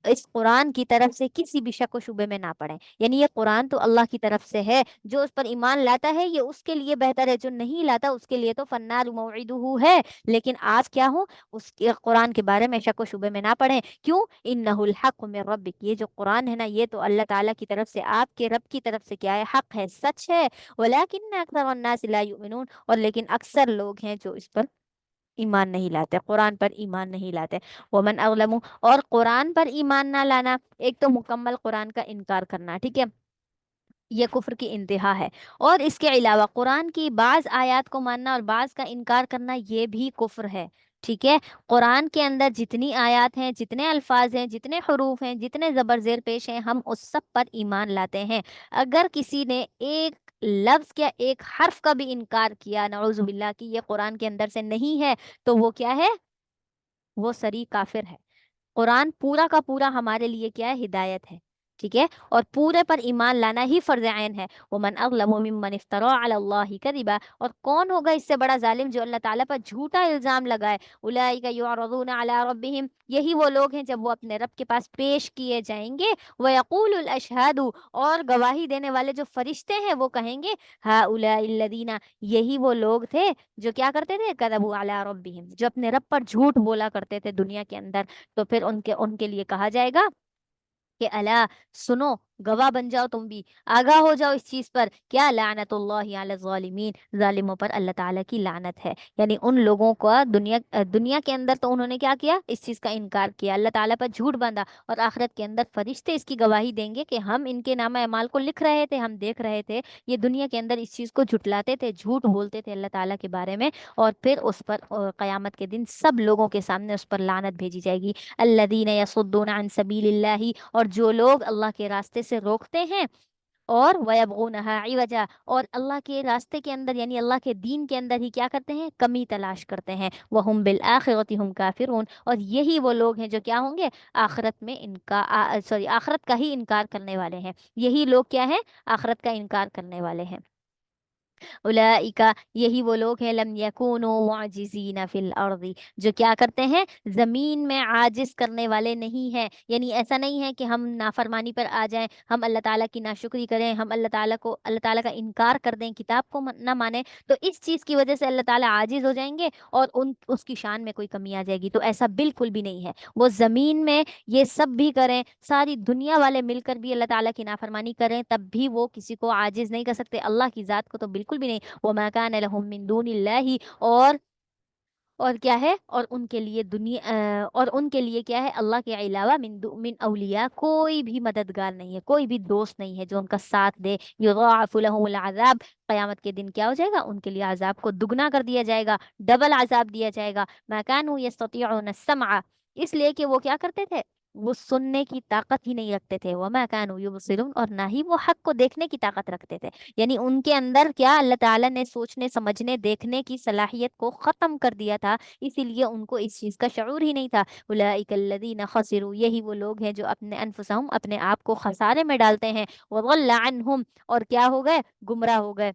اس قرآن کی طرف سے کسی بھی شک و شبے میں نہ پڑیں، یعنی یہ قرآن تو اللہ کی طرف سے ہے، جو اس پر ایمان لاتا ہے یہ اس کے لیے بہتر ہے، جو نہیں لاتا اس کے لیے تو فنار موعدہ ہے، لیکن آپ کیا ہو؟ اس کے قرآن کے بارے میں شک و شبے میں نہ پڑیں۔ کیوں؟ انہ الحق من ربک، یہ جو قرآن ہے نا، یہ تو اللہ تعالیٰ کی طرف سے، آپ کے رب کی طرف سے کیا ہے؟ حق ہے، سچ ہے۔ ولکن اکثر الناس لا یؤمنون، اور لیکن اکثر لوگ ہیں جو اس پر ایمان نہیں لاتے، قرآن پر ایمان نہیں لاتے۔ ومن اظلم، اور قرآن پر ایمان نہ لانا، ایک تو مکمل قرآن کا انکار کرنا، ٹھیک ہے، یہ کفر کی انتہا ہے، اور اس کے علاوہ قرآن کی بعض آیات کو ماننا اور بعض کا انکار کرنا، یہ بھی کفر ہے، ٹھیک ہے؟ قرآن کے اندر جتنی آیات ہیں، جتنے الفاظ ہیں، جتنے حروف ہیں، جتنے زبر زیر پیش ہیں، ہم اس سب پر ایمان لاتے ہیں۔ اگر کسی نے ایک لفظ یا ایک حرف کا بھی انکار کیا، نعوذ باللہ، کہ یہ قرآن کے اندر سے نہیں ہے، تو وہ کیا ہے؟ وہ صریح کافر ہے۔ قرآن پورا کا پورا ہمارے لیے کیا ہے؟ ہدایت ہے، ٹھیک ہے، اور پورے پر ایمان لانا ہی فرض عین ہے۔ ومن اظلم ممن افترى علی اللہ کذبا، اور کون ہوگا اس سے بڑا ظالم جو اللہ تعالیٰ پر جھوٹا الزام لگائے؟ اولئک یعرضون علی ربہم، یہی وہ لوگ ہیں جب وہ اپنے رب کے پاس پیش کیے جائیں گے۔ ویقول الاشہاد، اور گواہی دینے والے جو فرشتے ہیں وہ کہیں گے، ہؤلاء الذین، یہی وہ لوگ تھے جو کیا کرتے تھے؟ کذبوا علی ربہم، جو اپنے رب پر جھوٹ بولا کرتے تھے دنیا کے اندر۔ تو پھر ان کے لیے کہا جائے گا کہ الا، سنو، گواہ بن جاؤ، تم بھی آگاہ ہو جاؤ اس چیز پر، کیا؟ لعنت اللہ علی الظالمین، ظالموں پر اللہ تعالیٰ کی لعنت ہے، یعنی ان لوگوں کو دنیا کے اندر تو انہوں نے کیا کیا؟ اس چیز کا انکار کیا، اللہ تعالیٰ پر جھوٹ باندھا، اور آخرت کے اندر فرشتے اس کی گواہی دیں گے کہ ہم ان کے نامہ اعمال کو لکھ رہے تھے، ہم دیکھ رہے تھے، یہ دنیا کے اندر اس چیز کو جھٹلاتے تھے، جھوٹ بولتے تھے اللہ تعالیٰ کے بارے میں، اور پھر اس پر قیامت کے دن سب لوگوں کے سامنے اس پر لعنت بھیجی جائے گی۔ الذین یصدون عن سبیل اللہ، اور جو لوگ اللہ کے راستے سے روکتے ہیں، اور وَيَبْغُونَهَا عِوَجًا، اور اللہ کے راستے کے اندر یعنی اللہ کے دین کے اندر ہی کیا کرتے ہیں؟ کمی تلاش کرتے ہیں. وَهُمْ بِالْآخِرَةِ هُمْ كَافِرُونَ، اور یہی وہ لوگ ہیں جو کیا ہوں گے؟ آخرت میں آخرت کا ہی انکار کرنے والے ہیں. یہی لوگ کیا ہیں؟ آخرت کا انکار کرنے والے ہیں. اولئک، یہی وہ لوگ ہیں، لم یکونوا معجزین فی الارض، جو کیا کرتے ہیں؟ زمین میں عاجز کرنے والے نہیں ہیں. یعنی ایسا نہیں ہے کہ ہم نافرمانی پر آ جائیں، ہم اللہ تعالیٰ کی ناشکری کریں، ہم اللہ تعالیٰ کا انکار کر دیں، کتاب کو نہ مانیں، تو اس چیز کی وجہ سے اللہ تعالیٰ عاجز ہو جائیں گے اور اس کی شان میں کوئی کمی آ جائے گی. تو ایسا بالکل بھی نہیں ہے. وہ زمین میں یہ سب بھی کریں، ساری دنیا والے مل کر بھی اللہ تعالیٰ کی نافرمانی کریں، تب بھی وہ کسی کو عاجز نہیں کر سکتے. اللہ کی ذات کو تو بالکل بھی نہیں. وَمَا كَانَ لَهُم مِّن دُونِ اللَّهِ، اور کیا ہے؟ اور ان کے لیے کیا ہے؟ اللہ کے علاوہ من اولیاء، کوئی بھی مددگار نہیں ہے، کوئی بھی دوست نہیں ہے جو ان کا ساتھ دے. یضاعف لهم العذاب، قیامت کے دن کیا ہو جائے گا؟ ان کے لیے عذاب کو دگنا کر دیا جائے گا، ڈبل عذاب دیا جائے گا. ما كانوا يستطيعون السمع، اس لیے کہ وہ کیا کرتے تھے؟ وہ سننے کی طاقت ہی نہیں رکھتے تھے. وما كانوا يبصرون، اور نہ ہی وہ حق کو دیکھنے کی طاقت رکھتے تھے. یعنی ان کے اندر کیا اللہ تعالیٰ نے سوچنے سمجھنے دیکھنے کی صلاحیت کو ختم کر دیا تھا، اسی لیے ان کو اس چیز کا شعور ہی نہیں تھا. اولئک الذین خسروا، یہی وہ لوگ ہیں جو اپنے انفسہم، اپنے آپ کو خسارے میں ڈالتے ہیں. وضل عنہم، اور کیا ہو گئے؟ گمراہ ہو گئے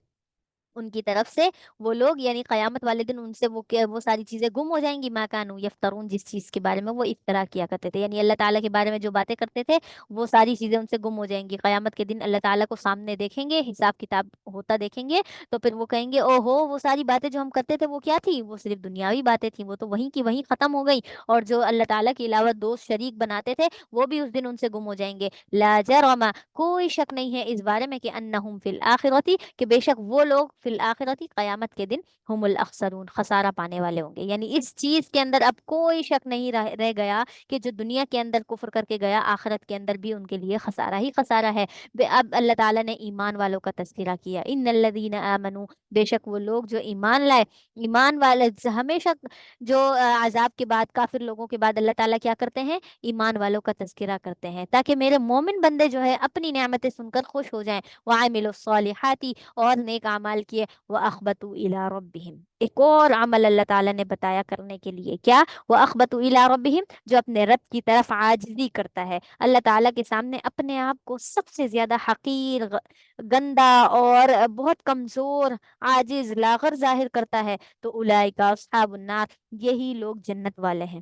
ان کی طرف سے. وہ لوگ یعنی قیامت والے دن ان سے وہ ساری چیزیں گم ہو جائیں گی. ما کانوا یفترون، جس چیز کے بارے میں وہ افترا کیا کرتے تھے، یعنی اللہ تعالیٰ کے بارے میں جو باتیں کرتے تھے وہ ساری چیزیں ان سے گم ہو جائیں گی. قیامت کے دن اللہ تعالیٰ کو سامنے دیکھیں گے، حساب کتاب ہوتا دیکھیں گے، تو پھر وہ کہیں گے او ہو، وہ ساری باتیں جو ہم کرتے تھے وہ کیا تھی؟ وہ صرف دنیاوی باتیں تھیں، وہ تو وہیں کی وہیں ختم ہو گئی. اور جو اللہ تعالیٰ کے علاوہ دوست شریک بناتے تھے وہ بھی اس دن ان سے گم ہو جائیں گے. لا جرم، کوئی شک نہیں ہے اس بارے میں کہ انہم فی الآخرۃ، کہ بے شک وہ لوگ فی الآخرۃ، قیامت کے دن، ہم الاخسرون، خسارہ پانے والے ہوں گے. یعنی اس چیز کے اندر اب کوئی شک نہیں رہ گیا کہ جو دنیا کے اندر کفر کر کے گیا، آخرت کے اندر بھی ان کے لیے خسارہ ہی خسارہ ہے. اب اللہ تعالیٰ نے ایمان والوں کا تذکرہ کیا. ان الذین آمنوا، بے شک وہ لوگ جو ایمان لائے. ایمان والے ہمیشہ جو عذاب کے بعد، کافر لوگوں کے بعد اللہ تعالیٰ کیا کرتے ہیں؟ ایمان والوں کا تذکرہ کرتے ہیں، تاکہ میرے مومن بندے جو ہے اپنی نعمتیں سن کر خوش ہو جائیں. وعملوا الصالحات، اور نیک اعمال کیے. وَأَخْبَتُوا إِلَىٰ رَبِّهِمْ، ایک اور عمل اللہ تعالیٰ نے بتایا کرنے کے لیے. کیا؟ وَأَخْبَتُوا إِلَىٰ رَبِّهِمْ، جو اپنے رب کی طرف عاجزی کرتا ہے، اللہ تعالیٰ کے سامنے اپنے آپ کو سب سے زیادہ حقیر، گندا اور بہت کمزور، عاجز، لاغر ظاہر کرتا ہے. تو اولئک اصحاب النار، یہی لوگ جنت والے ہیں.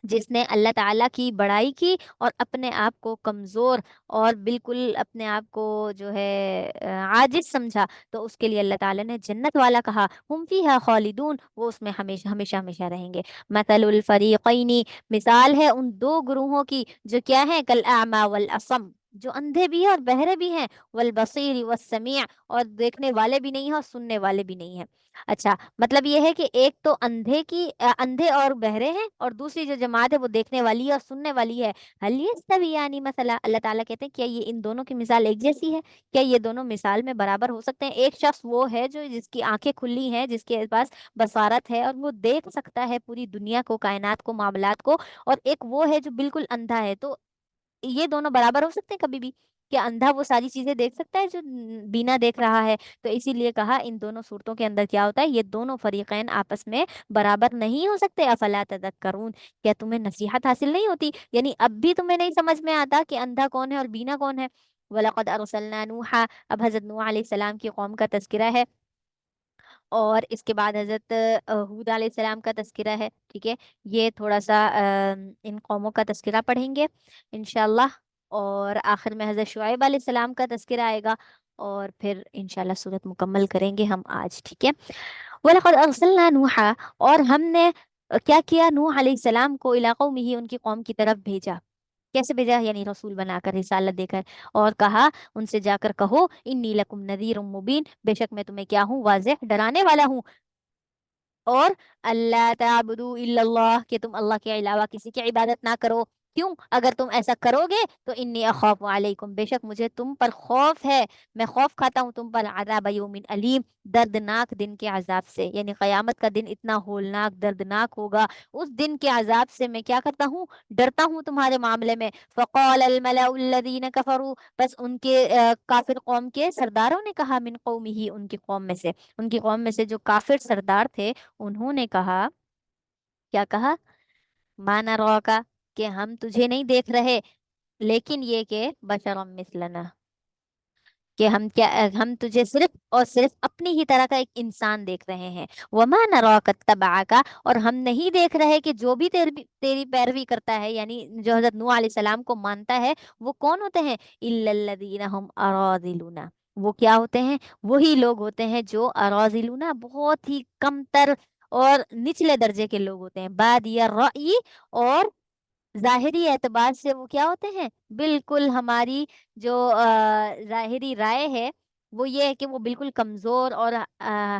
جس نے اللہ تعالیٰ کی بڑائی کی اور اپنے آپ کو کمزور اور بالکل اپنے آپ کو جو ہے عاجز سمجھا، تو اس کے لیے اللہ تعالیٰ نے جنت والا کہا. ہم فیہا خالدون، وہ اس میں ہمیشہ ہمیشہ ہمیشہ رہیں گے. مثل الفریقین، مثال ہے ان دو گروہوں کی جو کیا ہیں؟ کالاعمی والاصم، جو اندھے بھی ہیں اور بہرے بھی ہیں. والبصیر والسمیع، اور دیکھنے والے بھی نہیں ہیں اور سننے والے بھی نہیں ہیں. اچھا، مطلب یہ ہے کہ ایک تو اندھے اور بہرے ہیں، اور دوسری جو جماعت ہے وہ دیکھنے والی ہے اور سننے والی ہے. حل یستویان مثلا، اللہ تعالیٰ کہتے ہیں کیا یہ ان دونوں کی مثال ایک جیسی ہے؟ کیا یہ دونوں مثال میں برابر ہو سکتے ہیں؟ ایک شخص وہ ہے جو جس کی آنکھیں کھلی ہیں، جس کے پاس بصارت ہے اور وہ دیکھ سکتا ہے پوری دنیا کو، کائنات کو، معاملات کو، اور ایک وہ ہے جو بالکل اندھا ہے. تو یہ دونوں برابر ہو سکتے ہیں کبھی بھی؟ کیا اندھا وہ ساری چیزیں دیکھ سکتا ہے جو بینا دیکھ رہا ہے؟ تو اسی لیے کہا ان دونوں صورتوں کے اندر کیا ہوتا ہے؟ یہ دونوں فریقین آپس میں برابر نہیں ہو سکتے. افلا تذکرون، کیا تمہیں نصیحت حاصل نہیں ہوتی؟ یعنی اب بھی تمہیں نہیں سمجھ میں آتا کہ اندھا کون ہے اور بینا کون ہے؟ وَلَقَدْ أَرْسَلْنَا نُوحًا، اب حضرت نوح علیہ السلام کی قوم کا تذکرہ ہے، اور اس کے بعد حضرت ہود علیہ السلام کا تذکرہ ہے. ٹھیک ہے، یہ تھوڑا سا ان قوموں کا تذکرہ پڑھیں گے انشاءاللہ، اور آخر میں حضرت شعیب علیہ السلام کا تذکرہ آئے گا، اور پھر انشاءاللہ صورت مکمل کریں گے ہم آج. ٹھیک ہے. وَلَقَدْ أَرْسَلْنَا نُوحًا، اور ہم نے کیا کیا؟ نوح علیہ السلام کو اِلیٰ قَوْمِهِ، ان کی قوم کی طرف بھیجا. کیسے بھیجا؟ یعنی رسول بنا کر، رسالت دے کر، اور کہا ان سے جا کر کہو انی لکم نذیر مبین، بے شک میں تمہیں کیا ہوں؟ واضح ڈرانے والا ہوں. اور اللہ تعبدوا الا اللہ، کہ تم اللہ کے علاوہ کسی کی عبادت نہ کرو. کیوں؟ اگر تم ایسا کرو گے تو انی اخاف علیکم، بے شک مجھے تم پر خوف ہے، میں خوف کھاتا ہوں تم پر عذاب یوم علیم، دردناک دن کے عذاب سے، یعنی قیامت کا دن اتنا ہولناک دردناک ہوگا، اس دن کے عذاب سے میں کیا کرتا ہوں، ڈرتا ہوں تمہارے معاملے میں۔ فقال الملأ الذین کفروا، بس ان کے کافر قوم کے سرداروں نے کہا، من قومہ، ان کی قوم میں سے، ان کی قوم میں سے جو کافر سردار تھے انہوں نے کہا، کیا کہا، ما نراک، کہ ہم تجھے نہیں دیکھ رہے، لیکن یہ کہ بشرم مثلنا، کہ ہم کیا، ہم تجھے صرف اور صرف اپنی ہی طرح کا ایک انسان دیکھ رہے ہیں، وما نراک اتبعک، اور ہم نہیں دیکھ رہے کہ جو بھی تیری پیروی کرتا ہے، یعنی جو حضرت نوح علیہ السلام کو مانتا ہے، وہ کون ہوتے ہیں، الا الذین هم اراذلون، وہ کیا ہوتے ہیں، وہی لوگ ہوتے ہیں جو اراذلون، بہت ہی کم تر اور نچلے درجے کے لوگ ہوتے ہیں، بادی الرأی، اور ظاہری اعتبار سے وہ کیا ہوتے ہیں، بالکل ہماری جو ظاہری رائے ہے وہ یہ ہے کہ وہ بالکل کمزور اور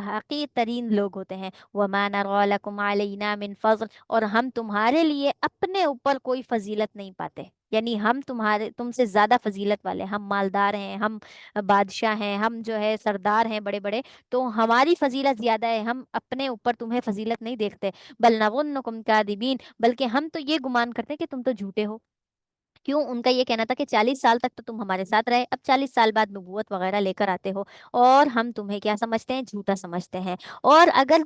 حقیر ترین لوگ ہوتے ہیں۔ وَمَا نَرَىٰ لَكُمْ عَلَيْنَا مِنْ فضل، اور ہم تمہارے لیے اپنے اوپر کوئی فضیلت نہیں پاتے، یعنی ہم تم سے زیادہ فضیلت والے، ہم مالدار ہیں، ہم بادشاہ ہیں، ہم جو ہے سردار ہیں بڑے بڑے، تو ہماری فضیلت زیادہ ہے، ہم اپنے اوپر تمہیں فضیلت نہیں دیکھتے، بل نظنکم کاذبین، بلکہ ہم تو یہ گمان کرتے ہیں کہ تم تو جھوٹے ہو۔ کیوں؟ ان کا یہ کہنا تھا کہ 40 سال تک تو تم ہمارے ساتھ رہے، اب 40 سال بعد نبوت وغیرہ لے کر آتے ہو، اور ہم تمہیں کیا سمجھتے ہیں، جھوٹا سمجھتے ہیں، اور اگر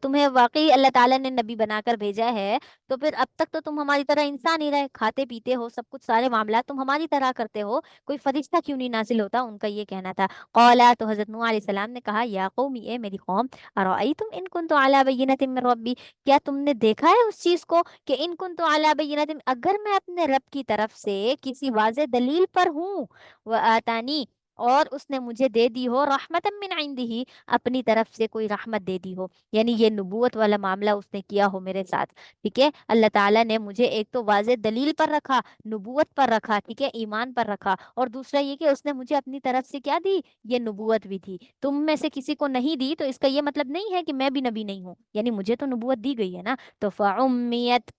تمہیں واقعی اللہ تعالیٰ نے نبی بنا کر بھیجا ہے تو پھر اب تک تو تم ہماری طرح انسان ہی رہے، کھاتے پیتے ہو، سب کچھ سارے معاملات تم ہماری طرح کرتے ہو، کوئی فرشتہ کیوں نہیں نازل ہوتا، ان کا یہ کہنا تھا۔ قالا، تو حضرت نوح علیہ السلام نے کہا، یا قومی، اے میری قوم، ارأیتم ان کنت علی بینۃ من ربی، کیا تم نے دیکھا ہے اس چیز کو کہ ان کن تو اعلیٰ بینت، اگر میں اپنے رب کی طرف سے کسی واضح دلیل پر ہوں، وہ آتانی، اور اس نے مجھے دے دی ہو، رحمت من عندہ، اپنی طرف سے کوئی رحمت دے دی ہو، یعنی یہ نبوت والا معاملہ اس نے کیا ہو میرے ساتھ، ٹھیک ہے، اللہ تعالیٰ نے مجھے ایک تو واضح دلیل پر رکھا، نبوت پر رکھا، ٹھیک ہے، ایمان پر رکھا، اور دوسرا یہ کہ اس نے مجھے اپنی طرف سے کیا دی، یہ نبوت بھی تھی، تم میں سے کسی کو نہیں دی تو اس کا یہ مطلب نہیں ہے کہ میں بھی نبی نہیں ہوں، یعنی مجھے تو نبوت دی گئی ہے نا، تو فعمیت،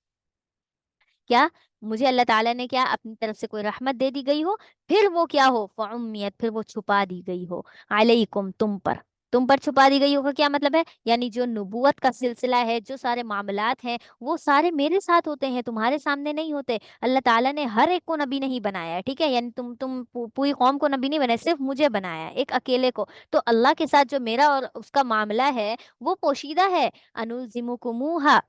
کیا، مجھے اللہ تعالیٰ نے کیا اپنی طرف سے کوئی رحمت دے دی گئی ہو، پھر وہ کیا ہو، فعمیت، پھر وہ چھپا دی گئی ہو، علیکم، تم پر چھپا دی گئی ہو کا کیا مطلب ہے، یعنی جو نبوت کا سلسلہ ہے، جو سارے معاملات ہیں، وہ سارے میرے ساتھ ہوتے ہیں، تمہارے سامنے نہیں ہوتے، اللہ تعالیٰ نے ہر ایک کو نبی نہیں بنایا ہے، ٹھیک ہے، یعنی پوری قوم کو نبی نہیں بنایا، صرف مجھے بنایا ہے، ایک اکیلے کو، تو اللہ کے ساتھ جو میرا اور اس کا معاملہ ہے وہ پوشیدہ ہے، انلزمکموہا،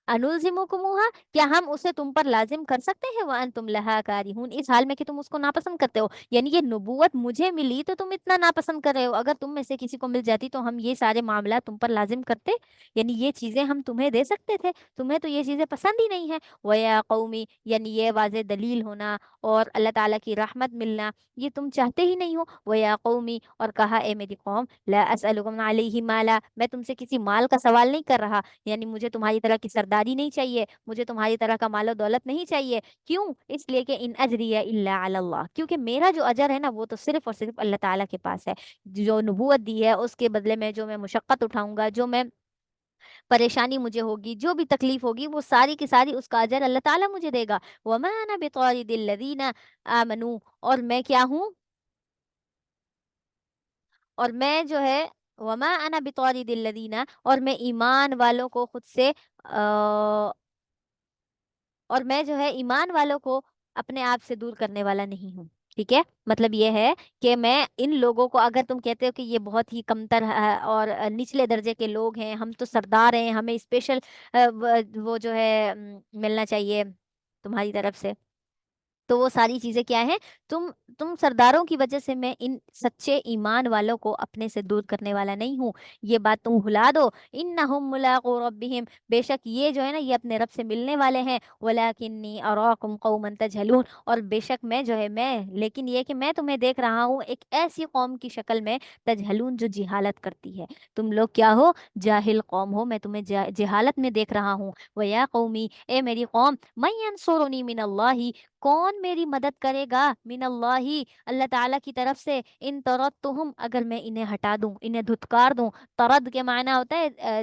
انلزمکموہا، کیا ہم اسے تم پر لازم کر سکتے ہیں، وانتم لہا کارہون، اس حال میں کہ تم اس کو ناپسند کرتے ہو، یعنی یہ نبوت مجھے ملی تو تم اتنا ناپسند کر رہے ہو، اگر تم میں سے کسی کو مل جاتی تو ہم یہ سارے معاملات تم پر لازم کرتے، یعنی یہ چیزیں ہم تمہیں دے سکتے تھے، تمہیں تو یہ چیزیں پسند ہی نہیں ہے، ویا قومی، یعنی یہ واضح دلیل ہونا اور اللہ تعالیٰ کی رحمت ملنا یہ تم چاہتے ہی نہیں ہو، ویا قومی، اور کہا، اے میری قوم، لا اسألکم علیہ مالا، میں تم سے کسی مال کا سوال نہیں کر رہا، یعنی مجھے تمہاری طرح کی سرداری نہیں چاہیے، مجھے تمہاری طرح کا مال و دولت نہیں چاہیے، کیوں؟ اس لیے کہ ان اجری الا علی اللہ، کیونکہ میرا جو اجر ہے نا وہ تو صرف اور صرف اللہ تعالیٰ کے پاس ہے، جو نبوت دی ہے اس کے بدلے میں جو میں مشقت اٹھاؤں گا، جو میں پریشانی مجھے ہوگی، جو بھی تکلیف ہوگی، وہ ساری کی ساری اس کا اجر اللہ تعالیٰ مجھے دے گا، وما انا بطارد الذین آمنو، اور میں کیا ہوں، اور میں جو ہے، وما انا بطارد الذین، اور میں ایمان والوں کو خود سے اور میں جو ہے ایمان والوں کو اپنے آپ سے دور کرنے والا نہیں ہوں، ٹھیک ہے، مطلب یہ ہے کہ میں ان لوگوں کو، اگر تم کہتے ہو کہ یہ بہت ہی کمتر اور نچلے درجے کے لوگ ہیں، ہم تو سردار ہیں، ہمیں اسپیشل وہ جو ہے ملنا چاہیے تمہاری طرف سے، تو وہ ساری چیزیں کیا ہیں، تم سرداروں کی وجہ سے میں ان سچے ایمان والوں کو اپنے سے دور کرنے والا نہیں ہوں، یہ بات تم بھلا دو، انہم ملاقو ربہم، بے شک یہ جو ہے نا یہ اپنے رب سے ملنے والے ہیں، ولکنی اراکم قوما تجہلون، اور بے شک میں جو ہے لیکن یہ کہ میں تمہیں دیکھ رہا ہوں ایک ایسی قوم کی شکل میں، تجہلون، جو جہالت کرتی ہے، تم لوگ کیا ہو، جاہل قوم ہو، میں تمہیں جہالت میں دیکھ رہا ہوں، ویا قومی، اے میری قوم، من ینصرنی من اللہ، کون میری مدد کرے گا، من اللہ، اللہ تعالیٰ کی طرف سے، ان طردتہم، اگر میں انہیں ہٹا دوں، انہیں دھتکار دوں، طرد کے معنی ہوتا ہے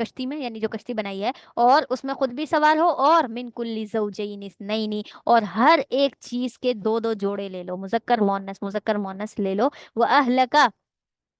کشتی میں یعنی جو کشتی بنائی ہے، اور اس میں خود بھی سوار ہو، اور من کل زوجین اثنین، اور ہر ایک چیز کے دو دو جوڑے لے لو، مذکر مونس لے لو، وہ اہلکا،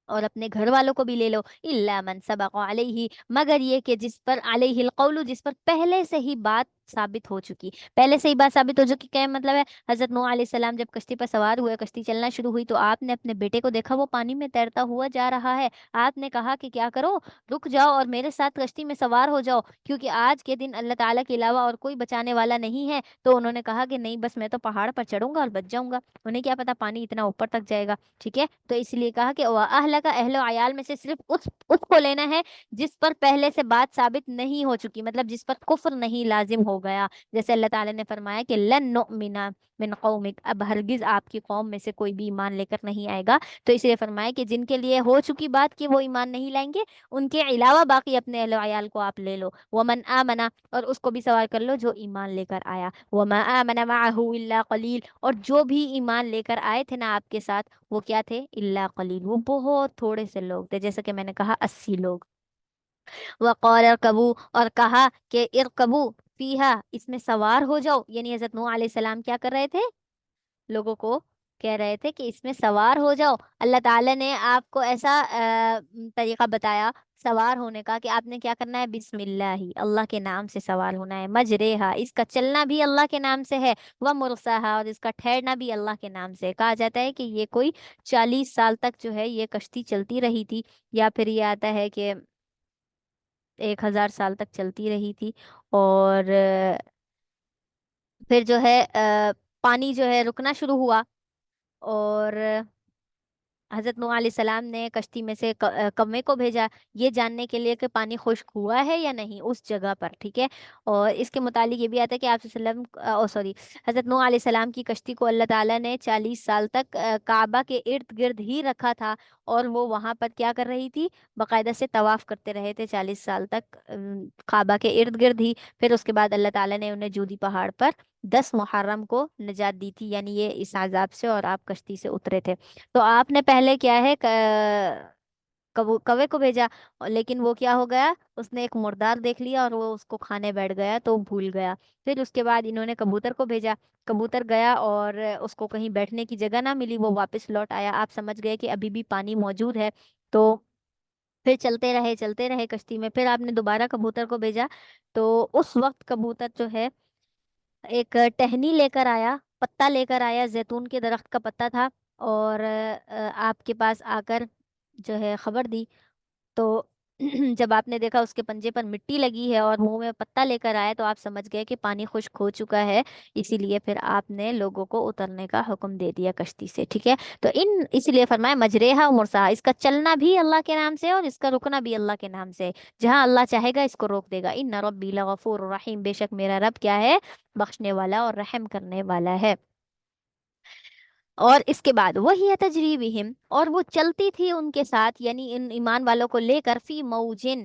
اور اپنے گھر والوں کو بھی لے لو، الا من سبق علیہ، مگر یہ کہ جس پر علیہ القول، جس پر پہلے سے ہی بات ثابت ہو چکی، پہلے سے ہی بات ثابت ہو چکی، کیا مطلب ہے؟ حضرت نوح علیہ السلام جب کشتی پر سوار ہوئے، کشتی چلنا شروع ہوئی، تو آپ نے اپنے بیٹے کو دیکھا وہ پانی میں تیرتا ہوا جا رہا ہے، آپ نے کہا کہ کیا کرو، رک جاؤ اور میرے ساتھ کشتی میں سوار ہو جاؤ، کیونکہ آج کے دن اللہ تعالیٰ کے علاوہ اور کوئی بچانے والا نہیں ہے۔ تو انہوں نے کہا کہ نہیں، بس میں تو پہاڑ پر چڑھوں گا اور بچ جاؤں گا، انہیں کیا پتا پانی اتنا اوپر تک جائے گا، ٹھیک ہے؟ تو اس لیے کہا کہ اہل کا، اہل و عیال میں سے صرف اس کو لینا ہے جس پر پہلے سے بات ثابت نہیں ہو چکی، مطلب جس پر کفر نہیں لازم ہو گیا، جیسے اللہ تعالیٰ نے فرمایا کہ لن نؤمن من قومک، اب ہرگز آپ کی قوم میں سے کوئی بھی ایمان لے کر نہیں آئے گا، تو اس لیے فرمایا کہ جن کے لیے ہو چکی بات کہ وہ ایمان نہیں لائیں گے، ان کے علاوہ باقی اپنے اہل و عیال کو آپ لے لو، ومن آمنا، اور اس کو بھی سوال کر لو جو ایمان لے کر آیا، وما آمن معه الا قلیل، اور جو بھی ایمان لے کر آئے تھے نا آپ کے ساتھ، وہ کیا تھے؟ الا قلیل، وہ بہت تھوڑے سے لوگ تھے، جیسا کہ میں نے کہا 80 لوگ۔ وقال ارکبو، اور کہا کہ ارکبو فیہا، اس میں سوار ہو جاؤ، یعنی حضرت نوح علیہ السلام کیا کر رہے تھے؟ لوگوں کو کہہ رہے تھے کہ اس میں سوار ہو جاؤ، اللہ تعالیٰ نے آپ کو ایسا طریقہ بتایا سوار ہونے کا کہ آپ نے کیا کرنا ہے؟ بسم اللہ، اللہ کے نام سے سوار ہونا ہے، مجریہا، اس کا چلنا بھی اللہ کے نام سے ہے، وہ مرساہا، اور اس کا ٹھہرنا بھی اللہ کے نام سے ہے۔ کہا جاتا ہے کہ یہ کوئی 40 سال تک جو ہے یہ کشتی چلتی رہی تھی، یا پھر یہ آتا ہے کہ 1000 سال تک چلتی رہی تھی، اور پھر جو ہے پانی جو ہے رکنا شروع ہوا، اور حضرت نوح علیہ السلام نے کشتی میں سے کوے کو بھیجا یہ جاننے کے لیے کہ پانی خشک ہوا ہے یا نہیں اس جگہ پر، ٹھیک ہے؟ اور اس کے متعلق یہ بھی آتا ہے کہ آپ صلی اللہ علیہ وسلم سوری حضرت نوح علیہ السلام کی کشتی کو اللہ تعالیٰ نے 40 سال تک کعبہ کے ارد گرد ہی رکھا تھا، اور وہ وہاں پر کیا کر رہی تھی؟ باقاعدہ سے طواف کرتے رہے تھے 40 سال تک کعبہ کے ارد گرد ہی۔ پھر اس کے بعد اللہ تعالیٰ نے انہیں جودی پہاڑ پر 10 محرم کو نجات دی تھی، یعنی یہ اس عذاب سے، اور آپ کشتی سے اترے تھے۔ تو آپ نے پہلے کیا ہے کوے کو بھیجا، لیکن وہ کیا ہو گیا؟ اس نے ایک مردار دیکھ لیا اور وہ اس کو کھانے بیٹھ گیا، تو بھول گیا۔ پھر اس کے بعد انہوں نے کبوتر کو بھیجا، کبوتر گیا اور اس کو کہیں بیٹھنے کی جگہ نہ ملی، وہ واپس لوٹ آیا، آپ سمجھ گئے کہ ابھی بھی پانی موجود ہے، تو پھر چلتے رہے کشتی میں، پھر آپ نے دوبارہ کبوتر کو بھیجا، تو اس وقت کبوتر جو ہے ایک ٹہنی لے کر آیا، پتا لے کر آیا، زیتون کے درخت کا پتا تھا، اور آپ کے پاس آ کر جو ہے خبر دی، تو جب آپ نے دیکھا اس کے پنجے پر مٹی لگی ہے اور منہ میں پتا لے کر آیا، تو آپ سمجھ گئے کہ پانی خشک ہو چکا ہے، اسی لیے پھر آپ نے لوگوں کو اترنے کا حکم دے دیا کشتی سے، ٹھیک ہے؟ تو اسی لیے فرمایا مجریہا و مرساہا، اس کا چلنا بھی اللہ کے نام سے اور اس کا رکنا بھی اللہ کے نام سے، جہاں اللہ چاہے گا اس کو روک دے گا، ان ربی لغفور رحیم، بے شک میرا رب کیا ہے؟ بخشنے والا اور رحم کرنے والا ہے۔ اور اس کے بعد وہی تجریبہم، اور وہ چلتی تھی ان کے ساتھ، یعنی ان ایمان والوں کو لے کر، فی موجن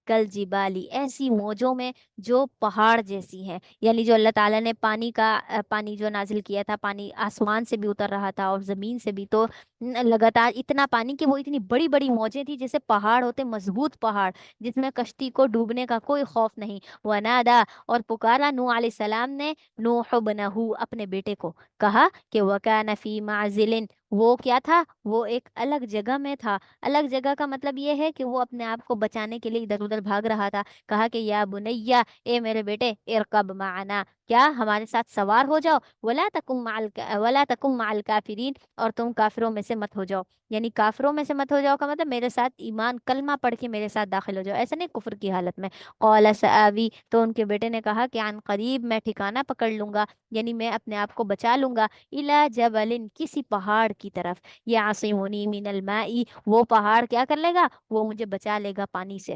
کل جبالی، ایسی موجوں میں جو پہاڑ جیسی ہیں، یعنی جو اللہ تعالیٰ نے پانی جو نازل کیا تھا، پانی آسمان سے بھی اتر رہا تھا اور زمین سے بھی، تو لگاتار اتنا پانی کہ وہ اتنی بڑی بڑی موجیں تھی جیسے پہاڑ ہوتے، مضبوط پہاڑ، جس میں کشتی کو ڈوبنے کا کوئی خوف نہیں۔ ونادا، اور پکارا نوح علیہ السلام نے نوح ابنہ، اپنے بیٹے کو، کہا کہ وَكَانَ فِي مَعْزِلٍ، وہ کیا تھا؟ وہ ایک الگ جگہ میں تھا۔ الگ جگہ کا مطلب یہ ہے کہ وہ اپنے آپ کو بچانے کے لیے ادھر ادھر بھاگ رہا تھا۔ کہا کہ یا بنیا، اے میرے بیٹے، ارکب معنا، کیا ہمارے ساتھ سوار ہو جاؤ، ولا تکم مع الکافرین، اور تم کافروں میں سے مت ہو جاؤ، یعنی کافروں میں سے مت ہو جاؤ کا مطلب میرے ساتھ ایمان کلمہ پڑھ کے میرے ساتھ داخل ہو جاؤ، ایسا نہیں کفر کی حالت میں۔ قال سآوی، تو ان کے بیٹے نے کہا کہ عن قریب، میں ٹھکانہ پکڑ لوں گا، یعنی میں اپنے آپ کو بچا لوں گا، الی جبل، کسی پہاڑ کی طرف، یعصمنی من الماء، وہ پہاڑ کیا کر لے گا؟ وہ مجھے بچا لے گا پانی سے۔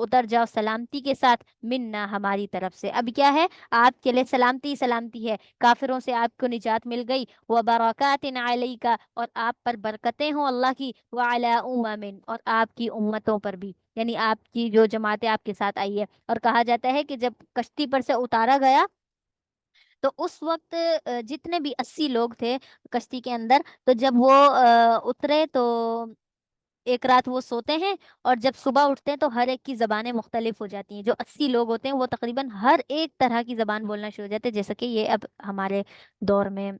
اتر جاؤ سلامتی کے ساتھ، منا ہماری طرف سے۔ اب کیا ہے، آپ کے لیے سلامتی سلامتی ہے، کافروں سے آپ کو نجات مل گئی، وہ برکات علیکا، اور آپ پر برکتیں ہوں اللہ کی، وعلی امم، اور آپ کی امتوں پر بھی، یعنی آپ کی جو جماعتیں آپ کے ساتھ آئی ہے۔ اور کہا جاتا ہے کہ جب کشتی پر سے اتارا گیا تو اس وقت جتنے بھی 80 لوگ تھے کشتی کے اندر، تو جب وہ اترے تو ایک رات وہ سوتے ہیں، اور جب صبح اٹھتے ہیں تو ہر ایک کی زبانیں مختلف ہو جاتی ہیں۔ جو 80 لوگ ہوتے ہیں وہ تقریباً ہر ایک طرح کی زبان بولنا شروع ہو جاتے ہیں، جیسا کہ یہ اب ہمارے دور میں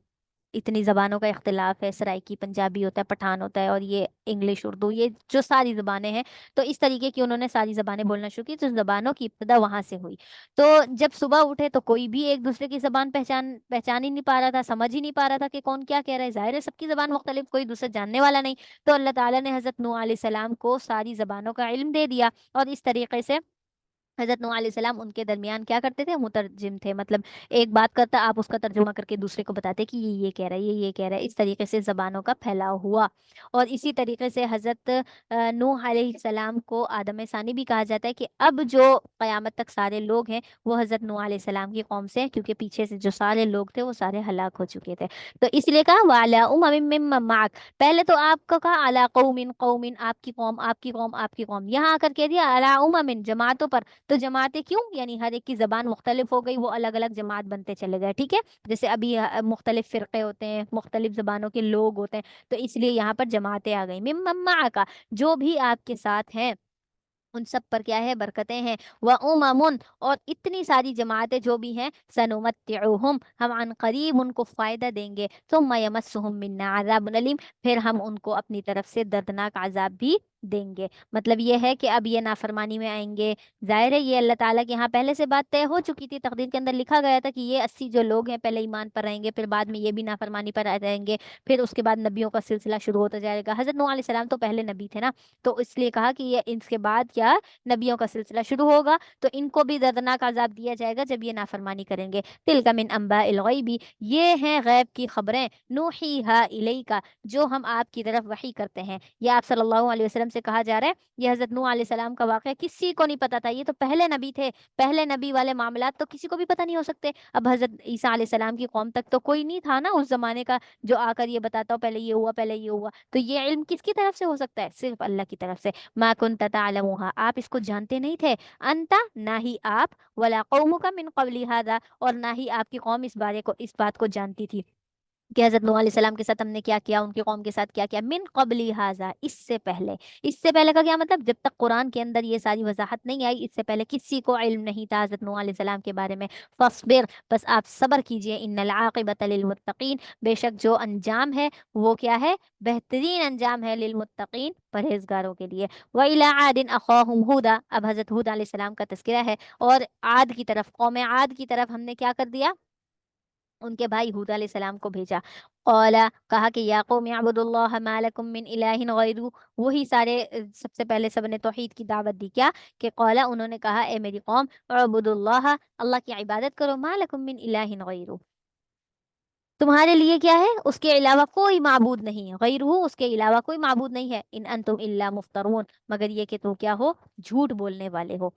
اتنی زبانوں کا اختلاف ہے، سرائکی پنجابی ہوتا ہے، پٹھان ہوتا ہے، اور یہ انگلش اردو، یہ جو ساری زبانیں ہیں، تو اس طریقے کی انہوں نے ساری زبانیں بولنا شروع کی، تو زبانوں کی ابتدا وہاں سے ہوئی۔ تو جب صبح اٹھے تو کوئی بھی ایک دوسرے کی زبان پہچان ہی نہیں پا رہا تھا، سمجھ ہی نہیں پا رہا تھا کہ کون کیا کہہ رہا ہے، ظاہر ہے سب کی زبان مختلف، کوئی دوسرا جاننے والا نہیں۔ تو اللہ تعالیٰ نے حضرت نوح علیہ السلام کو ساری زبانوں کا علم دے دیا، اور اس طریقے سے حضرت نوح علیہ السلام ان کے درمیان کیا کرتے تھے، مترجم تھے، مطلب ایک بات کرتا آپ اس کا ترجمہ کر کے دوسرے کو بتاتے کہ یہ کہہ رہا ہے، یہ کہہ رہا ہے، اس طریقے سے زبانوں کا پھیلاؤ ہوا۔ اور اسی طریقے سے حضرت نوح علیہ السلام کو آدم ثانی بھی کہا جاتا ہے، کہ اب جو قیامت تک سارے لوگ ہیں وہ حضرت نوح علیہ السلام کی قوم سے ہیں، کیونکہ پیچھے سے جو سارے لوگ تھے وہ سارے ہلاک ہو چکے تھے۔ تو اس لیے کہا وَعَلَىٰ أُمَمٍ مِّمَّن مَّعَكَ، پہلے تو آپ کو کہا عَلَىٰ قَوْمٍ قومٍ، آپ کی قوم، آپ کی قوم، آپ کی قوم، یہاں آ کر کہہ دیا عَلَىٰ أُمَمٍ، جماعتوں پر۔ تو جماعتیں کیوں، یعنی ہر ایک کی زبان مختلف ہو گئی، وہ الگ الگ جماعت بنتے چلے گئے، ٹھیک ہے، جیسے ابھی مختلف فرقے ہوتے ہیں، مختلف زبانوں کے لوگ ہوتے ہیں، تو اس لیے یہاں پر جماعتیں آ گئی، ممن معک، جو بھی آپ کے ساتھ ہیں ان سب پر کیا ہے، برکتیں ہیں، وَأُمَمٌ، اور اتنی ساری جماعتیں جو بھی ہیں، سَنُمَتِّعُهُمْ، ہم عن قریب ان کو فائدہ دیں گے، ثُمَّ يَمَسُّهُم مِّنَّا عَذَابٌ أَلِيمٌ، پھر ہم ان کو اپنی طرف سے دردناک عذاب بھی دیں گے۔ مطلب یہ ہے کہ اب یہ نافرمانی میں آئیں گے، ظاہر ہے یہ اللہ تعالیٰ کے یہاں پہلے سے بات طے ہو چکی تھی، تقدیر کے اندر لکھا گیا تھا کہ یہ 80 جو لوگ ہیں پہلے ایمان پر رہیں گے، پھر بعد میں یہ بھی نافرمانی پر آ جائیں گے، پھر اس کے بعد نبیوں کا سلسلہ شروع ہوتا جائے گا۔ حضرت نوح علیہ السلام تو پہلے نبی تھے نا، تو اس لیے کہا کہ یہ ان کے بعد کیا، نبیوں کا سلسلہ شروع ہوگا، تو ان کو بھی دردناک عذاب دیا جائے گا جب یہ نافرمانی کریں گے۔ تلک من انباء الغیب، یہ ہیں غیب کی خبریں، نوحیھا الیک، جو ہم آپ کی طرف وحی کرتے ہیں۔ یہ آپ صلی اللہ علیہ وسلم سے کہا جا رہا ہے، یہ حضرت نوح علیہ السلام کا واقعہ کسی کو نہیں پتا تھا، یہ تو پہلے نبی تھے، پہلے نبی والے معاملات تو کسی کو بھی پتہ نہیں ہو سکتے۔ اب حضرت عیسیٰ علیہ السلام کی قوم تک تو کوئی نہیں تھا نا اس زمانے کا جو آ کر یہ بتاتا ہو پہلے یہ ہوا، پہلے یہ ہوا، تو یہ علم کس کی طرف سے ہو سکتا ہے، صرف اللہ کی طرف سے۔ ما کنت تعلمها، آپ اس کو جانتے نہیں تھے، انت، نہ ہی آپ، ولا قومک من قبل هذا، اور نہ ہی آپ کی قوم اس بات کو جانتی تھی کہ حضرت نوح علیہ السلام کے ساتھ ہم نے کیا کیا، ان کی قوم کے ساتھ کیا کیا، من قبل ھذا، اس سے پہلے۔ اس سے پہلے کا کیا مطلب، جب تک قرآن کے اندر یہ ساری وضاحت نہیں آئی، اس سے پہلے کسی کو علم نہیں تھا حضرت نوح علیہ السلام کے بارے میں۔ فاصبر، بس آپ صبر کیجئے، ان العاقبۃ للمتقین، بے شک جو انجام ہے وہ کیا ہے، بہترین انجام ہے، للمتقین، پرہیزگاروں کے لیے۔ وَإِلَىٰ عَادٍ أَخَاهُمْ هُودًا، اب حضرت ہود علیہ السلام کا تذکرہ ہے، اور عاد کی طرف، قوم عاد کی طرف ہم نے کیا کر دیا، ان کے بھائی ہود علیہ السلام کو بھیجا۔ قال، کہا کہ یا قوم اعبدوا اللہ ما لکم من الہ غیرہ، وہی سارے سب سے پہلے سب نے توحید کی دعوت دی، کیا کہ قال، انہوں نے کہا اے میری قوم، اعبدوا اللہ، اللہ کی عبادت کرو، ما لکم من الہ غیرہ، تمہارے لیے کیا ہے، اس کے علاوہ کوئی معبود نہیں ہے، غیرہ، اس کے علاوہ کوئی معبود نہیں ہے، ان انتم الا مفترون، مگر یہ کہ تم کیا ہو، جھوٹ بولنے والے ہو۔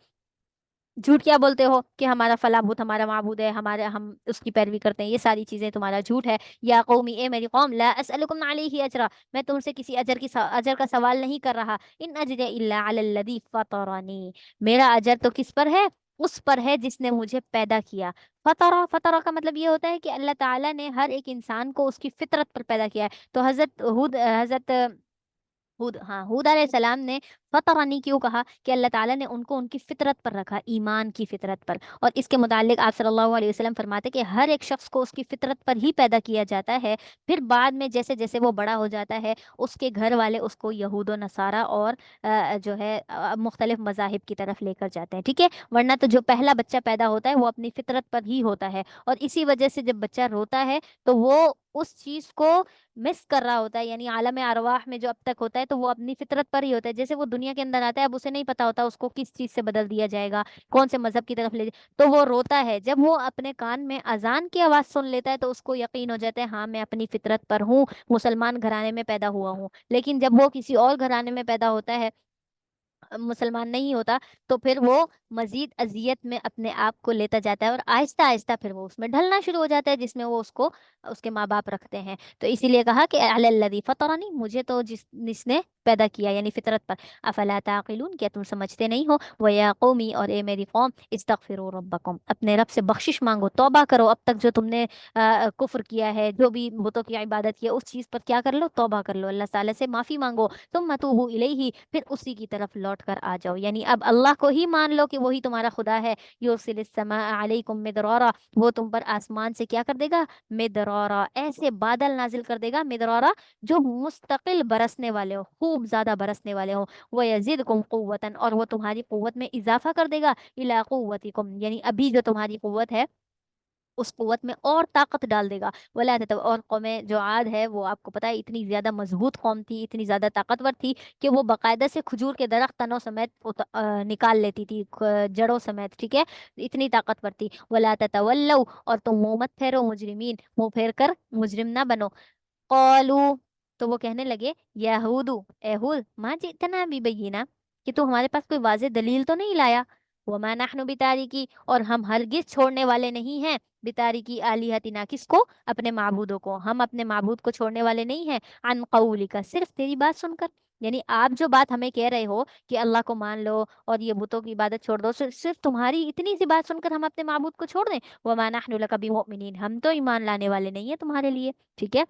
جھوٹ کیا بولتے ہو کہ ہمارا فلاں بت ہمارا معبود ہے، ہم اس کی پیروی کرتے ہیں، یہ ساری چیزیں تمہارا جھوٹ ہے۔ یا قومی، اے میری قوم، لا اسألکم علیہ اجرا، میں تم سے کسی اجر کا سوال نہیں کر رہا، ان اجر الا علی الذی فطرنی، میرا اجر تو کس پر ہے، اس پر ہے جس نے مجھے پیدا کیا۔ فطرہ کا مطلب یہ ہوتا ہے کہ اللہ تعالیٰ نے ہر ایک انسان کو اس کی فطرت پر پیدا کیا ہے۔ تو حضرت ہود علیہ السلام نے فطرنی کیوں کہا، کہ اللہ تعالیٰ نے ان کو ان کی فطرت پر رکھا، ایمان کی فطرت پر۔ اور اس کے متعلق آپ صلی اللہ علیہ وسلم فرماتے کہ ہر ایک شخص کو اس کی فطرت پر ہی پیدا کیا جاتا ہے، پھر بعد میں جیسے جیسے وہ بڑا ہو جاتا ہے اس کے گھر والے اس کو یہود و نصارہ اور جو ہے مختلف مذاہب کی طرف لے کر جاتے ہیں، ٹھیک ہے، ورنہ تو جو پہلا بچہ پیدا ہوتا ہے وہ اپنی فطرت پر ہی ہوتا ہے، اور اسی وجہ سے جب بچہ روتا ہے تو وہ اس چیز کو مس کر رہا ہوتا ہے، یعنی عالم ارواح میں جو اب تک ہوتا ہے تو وہ اپنی فطرت پر ہی ہوتا ہے، جیسے وہ دنیا کے اندر آتا ہے اب اسے نہیں پتا ہوتا اس کو کس چیز سے بدل دیا جائے گا، کون سے مذہب کی طرف تو وہ روتا ہے، جب وہ اپنے کان میں اذان کی آواز سن لیتا ہے تو اس کو یقین ہو جاتا ہے ہاں میں اپنی فطرت پر ہوں، مسلمان گھرانے میں پیدا ہوا ہوں، لیکن جب وہ کسی اور گھرانے میں پیدا ہوتا ہے مسلمان نہیں ہوتا تو پھر وہ مزید اذیت میں اپنے آپ کو لیتا جاتا ہے، اور آہستہ آہستہ پھر وہ اس میں ڈھلنا شروع ہو جاتا ہے جس میں وہ اس کو اس کے ماں باپ رکھتے ہیں۔ تو اسی لیے کہا کہ علی الذی فطرنی، مجھے تو جس نے پیدا کیا یعنی فطرت پر، افلا تعقلون، کیا تم سمجھتے نہیں ہو؟ ویا قومی، اور اے میری قوم، استغفروا ربکم، اپنے رب سے بخشش مانگو، توبہ کرو، اب تک جو تم نے کفر کیا ہے، جو بھی بتوں کی عبادت کی ہے، اس چیز پر کیا کر لو، توبہ کر لو، اللہ تعالیٰ سے معافی مانگو، تم متوبو الیہ، پھر اسی کی طرف لوٹ کر آ جاؤ، یعنی اب اللہ کو ہی مان لو کہ وہی تمہارا خدا ہے۔ یرسل السماء علیکم مدرارا، وہ تم پر آسمان سے کیا کر دے گا، مدرارا، ایسے بادل نازل کر دے گا، مدرارا، جو مستقل برسنے والے ہو، خوب زیادہ برسنے والے ہو، وہ یزیدکم قوتاً، اور وہ تمہاری قوت میں اضافہ کر دے گا، الی قوتکم، یعنی ابھی جو تمہاری قوت ہے اس قوت میں اور طاقت ڈال دے گا، ولا اور قومیں جو عاد ہے وہ آپ کو پتا ہے اتنی زیادہ مضبوط قوم تھی، اتنی زیادہ طاقتور تھی کہ وہ باقاعدہ سے کھجور کے درخت تنوں سمیت نکال لیتی تھی، جڑوں سمیت، ٹھیک ہے، اتنی طاقتور تھی۔ ولا تتولوا، اور تم منہ مت پھیرو، مجرمین، منہ پھیر کر مجرم نہ بنو۔ قالو، تو وہ کہنے لگے، یہودو، اے ہود، ما جئتنا ببینہ، کہ تو ہمارے پاس کوئی واضح دلیل تو نہیں لایا، وما نحن بتارکی، اور ہم ہرگز چھوڑنے والے نہیں ہیں، بتارکی آلیہتنا، کس کو، اپنے معبودوں کو، ہم اپنے معبود کو چھوڑنے والے نہیں ہیں، عن قولک، صرف تیری بات سن کر، یعنی آپ جو بات ہمیں کہہ رہے ہو کہ اللہ کو مان لو اور یہ بتوں کی عبادت چھوڑ دو، صرف تمہاری اتنی سی بات سن کر ہم اپنے معبود کو چھوڑ دیں، وما نحن لک بمؤمنین، ہم تو ایمان لانے والے نہیں ہیں تمہارے لیے، ٹھیک ہے،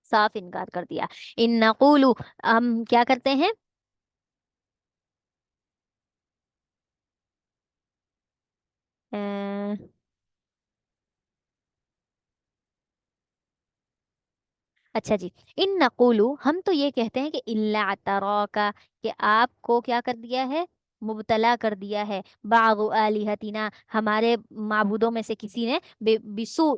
صاف انکار کر دیا۔ ان نقول، ہم کیا کرتے ہیں، اچھا جی، ان نقولو، ہم تو یہ کہتے ہیں کہ اللہ اعتراکا، کہ آپ کو کیا کر دیا ہے، مبتلا کر دیا ہے، بعض آلہتنا، ہمارے معبودوں میں سے کسی نے، بسوء،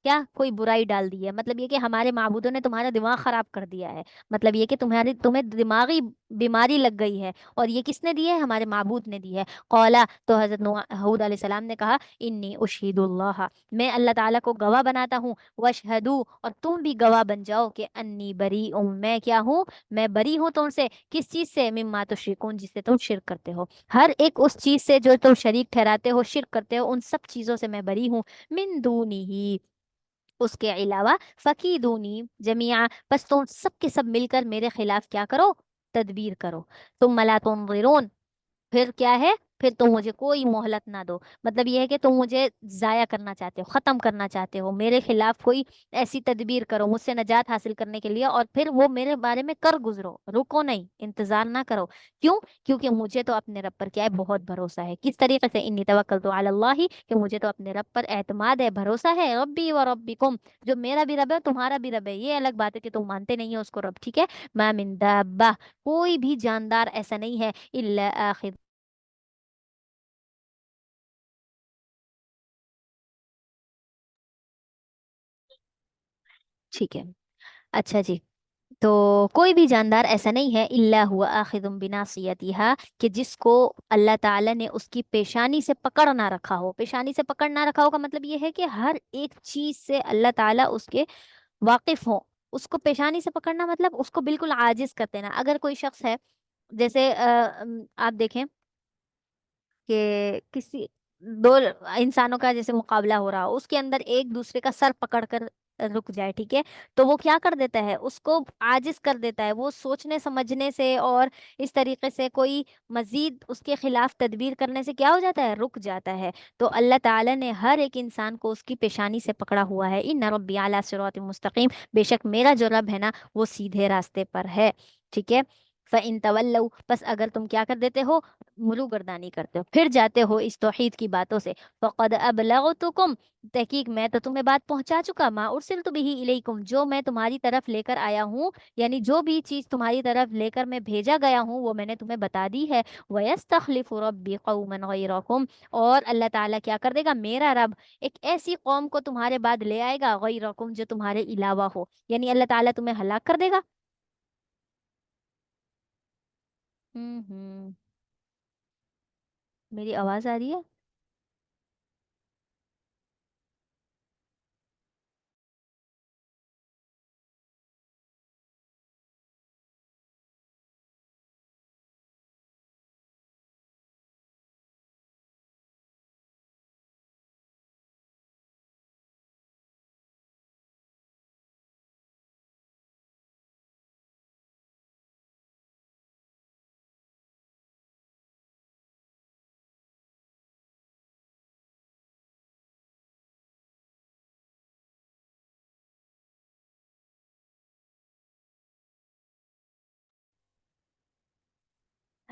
کیا کوئی برائی ڈال دی ہے، مطلب یہ کہ ہمارے معبودوں نے تمہارا دماغ خراب کر دیا ہے، مطلب یہ کہ تمہیں دماغی بیماری لگ گئی ہے، اور یہ کس نے دی ہے، ہمارے معبود نے دی ہے۔ قولا، تو حضرت حود علیہ السلام نے کہا، انی اشہد اللہ، میں اللہ تعالیٰ کو گواہ بناتا ہوں، واشہدو، اور تم بھی گواہ بن جاؤ کہ انی بری، میں کیا ہوں، میں بری ہوں تم سے، کس چیز سے، مما تشرکون، جس سے تم شرک کرتے ہو، ہر ایک اس چیز سے جو تم شریک ٹھہراتے ہو، شرک کرتے ہو، ان سب چیزوں سے میں بری ہوں، من دونی ہی، اس کے علاوہ، فقیدونی جمیعا، بس تم سب کے سب مل کر میرے خلاف کیا کرو، تدبیر کرو، تم ملا تنظرون، پھر کیا ہے، پھر تم مجھے کوئی مہلت نہ دو، مطلب یہ ہے کہ تم مجھے ضائع کرنا چاہتے ہو، ختم کرنا چاہتے ہو، میرے خلاف کوئی ایسی تدبیر کرو مجھ سے نجات حاصل کرنے کے لیے، اور پھر وہ میرے بارے میں کر گزرو، رکو نہیں، انتظار نہ کرو، کیوں، کیونکہ مجھے تو اپنے رب پر کیا ہے، بہت بھروسہ ہے، کس طریقے سے، انی توکلت علی اللہ، کہ مجھے تو اپنے رب پر اعتماد ہے، بھروسہ ہے، ربی و ربکم، جو میرا بھی رب ہے تمہارا بھی رب ہے، یہ الگ بات ہے کہ تم مانتے نہیں ہو اس کو رب، ٹھیک ہے، ما من دابہ، کوئی بھی جاندار ایسا نہیں ہے، الا آخذ، ٹھیک ہے، اچھا جی، تو کوئی بھی جاندار ایسا نہیں ہے، الا ہوا آخذ بناصیتہا، کہ جس کو اللہ تعالیٰ نے اس کی پیشانی سے پکڑ نہ رکھا ہو، پیشانی سے پکڑ نہ رکھا ہو کا مطلب یہ ہے کہ ہر ایک چیز سے اللہ تعالیٰ اس کے واقف ہوں، اس کو پیشانی سے پکڑنا مطلب اس کو بالکل عاجز کر دینا، اگر کوئی شخص ہے، جیسے آپ دیکھیں کہ کسی دو انسانوں کا جیسے مقابلہ ہو رہا ہو، اس کے اندر ایک دوسرے کا سر پکڑ کر رک جائے، ٹھیک ہے، تو وہ کیا کر دیتا ہے، اس کو عاجز کر دیتا ہے، وہ سوچنے سمجھنے سے اور اس طریقے سے کوئی مزید اس کے خلاف تدبیر کرنے سے کیا ہو جاتا ہے، رک جاتا ہے، تو اللہ تعالیٰ نے ہر ایک انسان کو اس کی پیشانی سے پکڑا ہوا ہے، ان ربی اعلیٰ صراط مستقیم، بے شک میرا جو رب ہے نا وہ سیدھے راستے پر ہے، ٹھیک ہے، فَإِن تَوَلَّوْا، بس اگر تم کیا کر دیتے ہو، ملو گردانی کرتے ہو، پھر جاتے ہو اس توحید کی باتوں سے، فقد ابلغتکم، تحقیق میں تو تمہیں بات پہنچا چکا، ما ارسلت بہ الیکم، جو میں تمہاری طرف لے کر آیا ہوں، یعنی جو بھی چیز تمہاری طرف لے کر میں بھیجا گیا ہوں وہ میں نے تمہیں بتا دی ہے، وَيَسْتَخْلِفُ رَبِّي قَوْمًا غَيْرَكُمْ، اور اللہ تعالیٰ کیا کر دے گا، میرا رب ایک ایسی قوم کو تمہارے بعد لے آئے گا، غیرکم، جو تمہارے علاوہ ہو، یعنی اللہ تعالیٰ تمہیں ہلاک کر دے گا۔ ہوں، میری آواز آ رہی ہے؟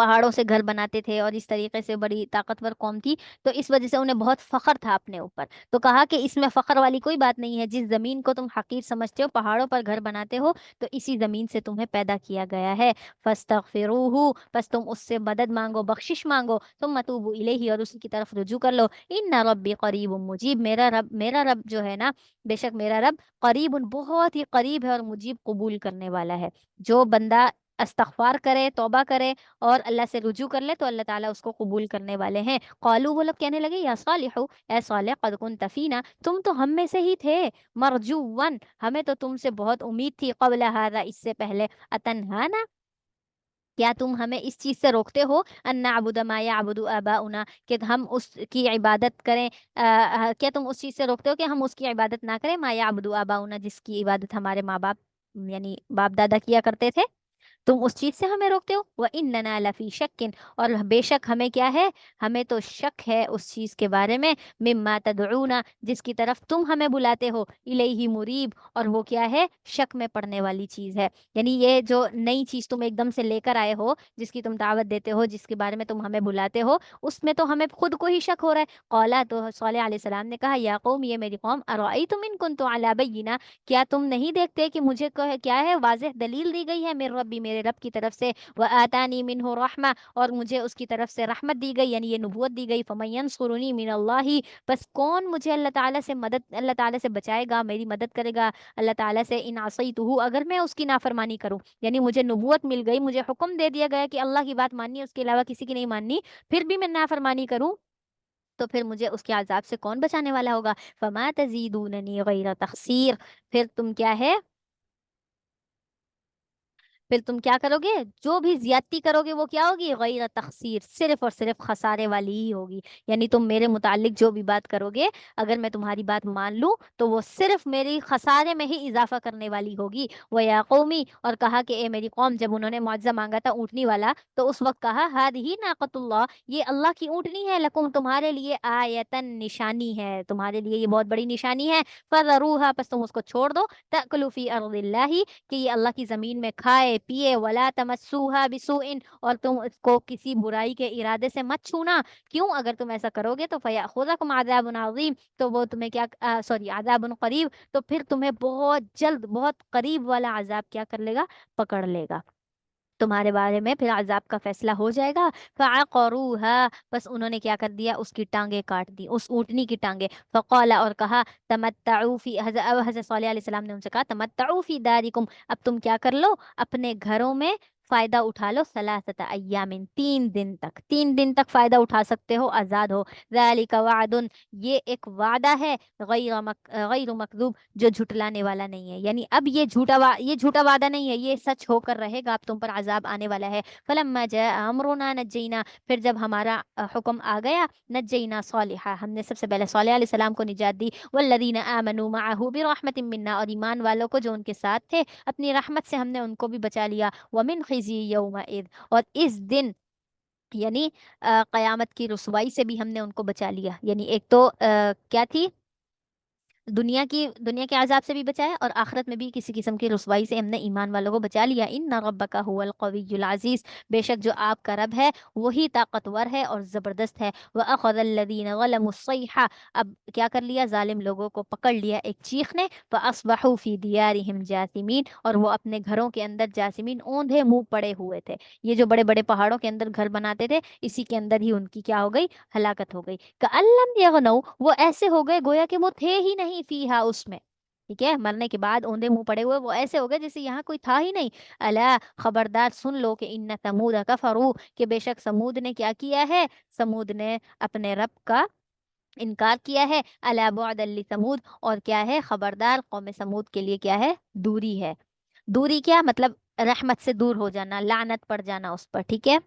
پہاڑوں سے گھر بناتے تھے اور اس طریقے سے بڑی طاقتور قوم تھی، تو اس وجہ سے انہیں بہت فخر تھا اپنے اوپر. تو کہا کہ اس میں فخر والی کوئی بات نہیں ہے، جس زمین کو تم حقیر سمجھتے ہو، پہاڑوں پر گھر بناتے ہو، تو اسی زمین سے تمہیں پیدا کیا گیا ہے. فاستغفروہ، بس تم اس سے مدد مانگو، بخشش مانگو، تم متوبو الیہ، اور اسی کی طرف رجوع کر لو. ان ربی قریب مجیب، میرا رب جو ہے نا، بے شک میرا رب قریب، بہت ہی قریب ہے اور مجیب قبول کرنے والا ہے. جو بندہ استغفار کرے، توبہ کرے اور اللہ سے رجوع کر لے تو اللہ تعالیٰ اس کو قبول کرنے والے ہیں. قالو، وہ لوگ کہنے لگے، یا صالح، اے صالح، قد کنت فینا، تم تو ہم میں سے ہی تھے، مرجون، ہمیں تو تم سے بہت امید تھی، قبل ہذا، اس سے پہلے، اتنہانا، کیا تم ہمیں اس چیز سے روکتے ہو، ان نعبد ما یعبد آباؤنا، کہ ہم اس کی عبادت کریں، کیا تم اس چیز سے روکتے ہو کہ ہم اس کی عبادت نہ کریں، ما یعبد آباؤنا، جس کی عبادت ہمارے ماں باپ یعنی باپ دادا کیا کرتے تھے، تم اس چیز سے ہمیں روکتے ہو. وَإِنَّنَا لَفِي شَكٍ، اور بے شک ہمیں کیا ہے، ہمیں تو شک ہے اس چیز کے بارے میں، مما تدعونا، جس کی طرف تم ہمیں بلاتے ہو، الیہ مریب، اور وہ کیا ہے، شک میں پڑنے والی چیز ہے. یعنی یہ جو نئی چیز تم ایک دم سے لے کر آئے ہو، جس کی تم دعوت دیتے ہو، جس کے بارے میں تم ہمیں بلاتے ہو، اس میں تو ہمیں خود کو ہی شک ہو رہا ہے. قالا، تو صالح علیہ السلام نے کہا، یا قوم، یہ میری قوم، ارأیتم ان کنتم علی بینہ، کیا تم نہیں دیکھتے کہ مجھے کیا ہے، واضح دلیل دی گئی ہے، میرے ربی، میرے رب کی طرف سے، وآتانی منہ رحمہ، اور مجھے اس کی طرف سے رحمت دی گئی، یعنی یہ نبوت دی گئی. فمن ینصرنی من اللہ، بس کون مجھے اللہ تعالیٰ سے مدد، اللہ تعالیٰ سے بچائے گا، میری مدد کرے گا اللہ تعالیٰ سے، ان عصیتہ، اگر میں اس کی نافرمانی کروں. یعنی مجھے نبوت مل گئی، مجھے حکم دے دیا گیا کہ اللہ کی بات ماننی ہے، اس کے علاوہ کسی کی نہیں ماننی، پھر بھی میں نافرمانی کروں تو پھر مجھے اس کے عذاب سے کون بچانے والا ہوگا. فما تزیدوننی غیر تخسیر، پھر تم کیا ہے، پھر تم کیا کرو گے، جو بھی زیادتی کرو گے وہ کیا ہوگی، غیر تخسیر، صرف اور صرف خسارے والی ہی ہوگی. یعنی تم میرے متعلق جو بھی بات کرو گے، اگر میں تمہاری بات مان لوں تو وہ صرف میری خسارے میں ہی اضافہ کرنے والی ہوگی. وہ یا قومی، اور کہا کہ اے میری قوم، جب انہوں نے معجزہ مانگا تھا اونٹنی والا، تو اس وقت کہا، ہادہ ناقۃ اللہ، یہ اللہ کی اونٹنی ہے، لکم، تمہارے لیے، آیتن، نشانی ہے، تمہارے لیے یہ بہت بڑی نشانی ہے. فذروها، پس تم اس کو چھوڑ دو، تأکلوا فی ارض اللہ، کہ یہ اللہ کی زمین میں کھائے پیے، ولا تمسوها بسوء، اور تم اس کو کسی برائی کے ارادے سے مت چھونا. کیوں، اگر تم ایسا کرو گے تو فیاخذکم عذاب عظیم، تو وہ تمہیں کیا، عذاب قریب، تو پھر تمہیں بہت جلد، بہت قریب والا عذاب کیا کر لے گا، پکڑ لے گا، تمہارے بارے میں پھر عذاب کا فیصلہ ہو جائے گا. فعقروها، بس انہوں نے کیا کر دیا، اس کی ٹانگیں کاٹ دی، اس اونٹنی کی ٹانگیں. فقال، اور کہا، تمتعوا فی، حضرت صالح علیہ السلام نے ان سے کہا، تمتعوا فی دارکم، اب تم کیا کر لو، اپنے گھروں میں فائدہ اٹھا لو، ثلاثۃ ایام، 3 دن تک، 3 دن تک فائدہ اٹھا سکتے ہو، آزاد ہو. ذالک وعد، یہ ایک وعدہ ہے، غیر مکذوب، جو جھٹلانے والا نہیں ہے. یعنی اب یہ جھوٹا وعدہ نہیں ہے، یہ سچ ہو کر رہے گا، اب تم پر عذاب آنے والا ہے. فلما جاء امرنا نجینا، پھر جب ہمارا حکم آ گیا، نجینا صالحا، ہم نے سب سے پہلے صالح علیہ السلام کو نجات دی، والذین آمنوا معه برحمت منا، اور ایمان والوں کو جو ان کے ساتھ تھے، اپنی رحمت سے ہم نے ان کو بھی بچا لیا. ومن خزی یومئذ، اور اس دن، یعنی قیامت کی رسوائی سے بھی ہم نے ان کو بچا لیا. یعنی ایک تو کیا تھی، دنیا کے عذاب سے بھی بچایا، اور آخرت میں بھی کسی قسم کی رسوائی سے ہم نے ایمان والوں کو بچا لیا. ان ربک هو القوی العزیز، بے شک جو آپ کا رب ہے وہی طاقتور ہے اور زبردست ہے. واخذ الذین ظلموا الصیحہ، اب کیا کر لیا، ظالم لوگوں کو پکڑ لیا ایک چیخ نے. فاصبحوا فی دیارہم جاثمین، اور وہ اپنے گھروں کے اندر جاثمین، اوندھے منہ پڑے ہوئے تھے. یہ جو بڑے بڑے پہاڑوں کے اندر گھر بناتے تھے، اسی کے اندر ہی ان کی کیا ہو گئی، ہلاکت ہو گئی. کأن لم یغنوا، وہ ایسے ہو گئے گویا کہ وہ تھے ہی نہیں، فیہا، اس میں. ٹھیک ہے، مرنے کے بعد اوندے منہ پڑے ہوئے وہ ایسے ہو گئے جیسے یہاں کوئی تھا ہی نہیں. الا، خبردار، سن لو کہ ان ثمود کفروا، کہ بے شک سمود نے کیا کیا ہے، سمود نے اپنے رب کا انکار کیا ہے. الا بعدا لثمود، اور کیا ہے، خبردار، قوم سمود کے لیے کیا ہے، دوری ہے. دوری کیا مطلب، رحمت سے دور ہو جانا، لعنت پڑ جانا اس پر. ٹھیک ہے.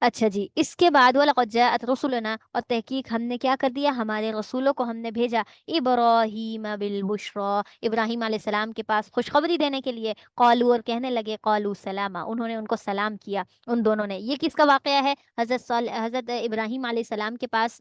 اچھا جی، اس کے بعد وَلَقَدْ جَاءَتْ رُسُلُنَا، اور تحقیق ہم نے کیا کر دیا، ہمارے رسولوں کو ہم نے بھیجا، ابراہیم بالبشرا، ابراہیم علیہ السلام کے پاس خوشخبری دینے کے لیے. قالو، اور کہنے لگے، قالو سلاما، انہوں نے ان کو سلام کیا، ان دونوں نے. یہ کس کا واقعہ ہے، حضرت ابراہیم علیہ السلام کے پاس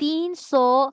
300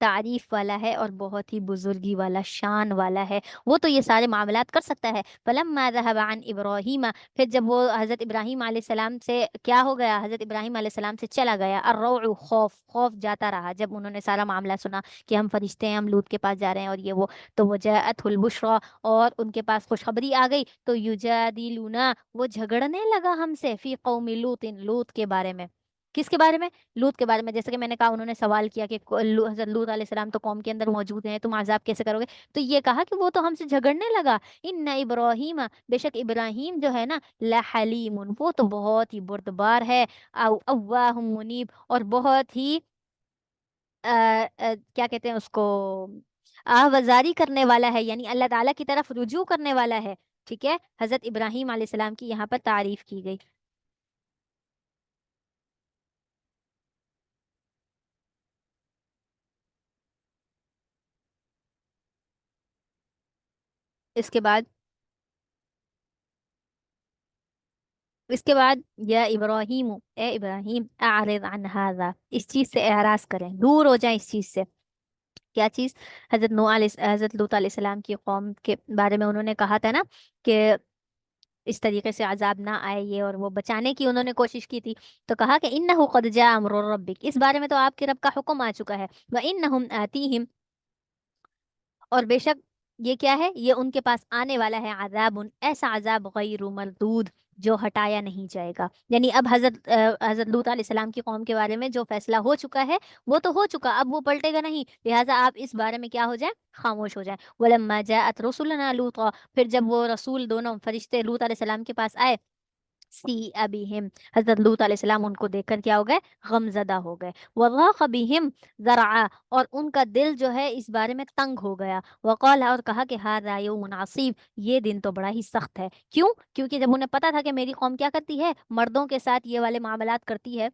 تعریف والا ہے اور بہت ہی بزرگی والا، شان والا ہے، وہ تو یہ سارے معاملات کر سکتا ہے۔ فلما ذهب عن ابراہیم، پھر جب وہ حضرت ابراہیم علیہ السلام سے کیا ہو گیا، حضرت ابراہیم علیہ السلام سے چلا گیا الروع، خوف، خوف جاتا رہا جب انہوں نے سارا معاملہ سنا کہ ہم فرشتے ہیں، ہم لوط کے پاس جا رہے ہیں اور یہ وہ، تو وہ جاءت البشرا، اور ان کے پاس خوشخبری آ گئی، تو یجادلونا، وہ جھگڑنے لگا ہم سے، فی قوم لوط، لوط کے بارے میں۔ کس کے بارے میں؟ لوط کے بارے میں۔ جیسے کہ میں نے کہا، انہوں نے سوال کیا کہ حضرت لوط علیہ السلام تو قوم کے اندر موجود ہیں، تم عذاب کیسے کرو گے؟ تو یہ کہا کہ وہ تو ہم سے جھگڑنے لگا، ان ابراہیم، بے شک ابراہیم جو ہے نا، لحلیم، وہ تو بہت ہی بردبار ہے، او اواہ منیب، اور بہت ہی کیا کہتے ہیں اس کو، آہوازاری کرنے والا ہے، یعنی اللہ تعالیٰ کی طرف رجوع کرنے والا ہے۔ ٹھیک ہے، حضرت ابراہیم علیہ السلام کی یہاں پر تعریف کی گئی۔ اس کے بعد، یا ابراہیم، اے ابراہیم، اعرض عن هذا، اس چیز سے اعراض کریں، دور ہو جائیں اس چیز سے۔ کیا چیز؟ حضرت لوط علیہ السلام کی قوم کے بارے میں انہوں نے کہا تھا نا کہ اس طریقے سے عذاب نہ آئے یہ، اور وہ بچانے کی انہوں نے کوشش کی تھی، تو کہا کہ انہ قد جاء امر ربک، اس بارے میں تو آپ کے رب کا حکم آ چکا ہے، وانہم آتیہم، اور بے شک یہ کیا ہے، یہ ان کے پاس آنے والا ہے، عذاب، ایسا عذاب غیر مردود، جو ہٹایا نہیں جائے گا۔ یعنی اب حضرت لوط علیہ السلام کی قوم کے بارے میں جو فیصلہ ہو چکا ہے وہ تو ہو چکا، اب وہ پلٹے گا نہیں، لہٰذا آپ اس بارے میں کیا ہو جائیں، خاموش ہو جائیں۔ ولما جاءت رسلنا لوطا، پھر جب وہ رسول دونوں فرشتے لوط علیہ السلام کے پاس آئے، سی ابیہم، حضرت لوط علیہ السلام ان کو دیکھ کر کیا ہو گئے، غم زدہ ہو گئے، وضاق بہم ذرعا، اور ان کا دل جو ہے اس بارے میں تنگ ہو گیا، وقال، اور کہا کہ ھذا یوم عصیب، یہ دن تو بڑا ہی سخت ہے۔ کیوں؟ کیونکہ جب انہیں پتا تھا کہ میری قوم کیا کرتی ہے، مردوں کے ساتھ یہ والے معاملات کرتی ہے،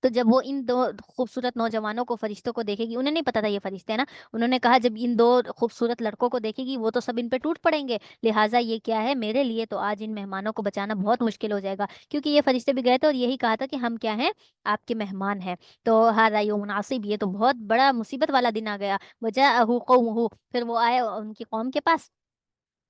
تو جب وہ ان دو خوبصورت نوجوانوں کو، فرشتوں کو دیکھے گی، انہیں نہیں پتا تھا یہ فرشتے ہیں نا، انہوں نے کہا جب ان دو خوبصورت لڑکوں کو دیکھے گی وہ تو سب ان پہ ٹوٹ پڑیں گے، لہٰذا یہ کیا ہے، میرے لیے تو آج ان مہمانوں کو بچانا بہت مشکل ہو جائے گا، کیونکہ یہ فرشتے بھی گئے تھے اور یہی کہا تھا کہ ہم کیا ہیں، آپ کے مہمان ہیں، تو ھذا یوم عصیب، یہ تو بہت بڑا مصیبت والا دن آ گیا۔ وجاءہ قومہ، پھر وہ آئے ان کی قوم کے پاس،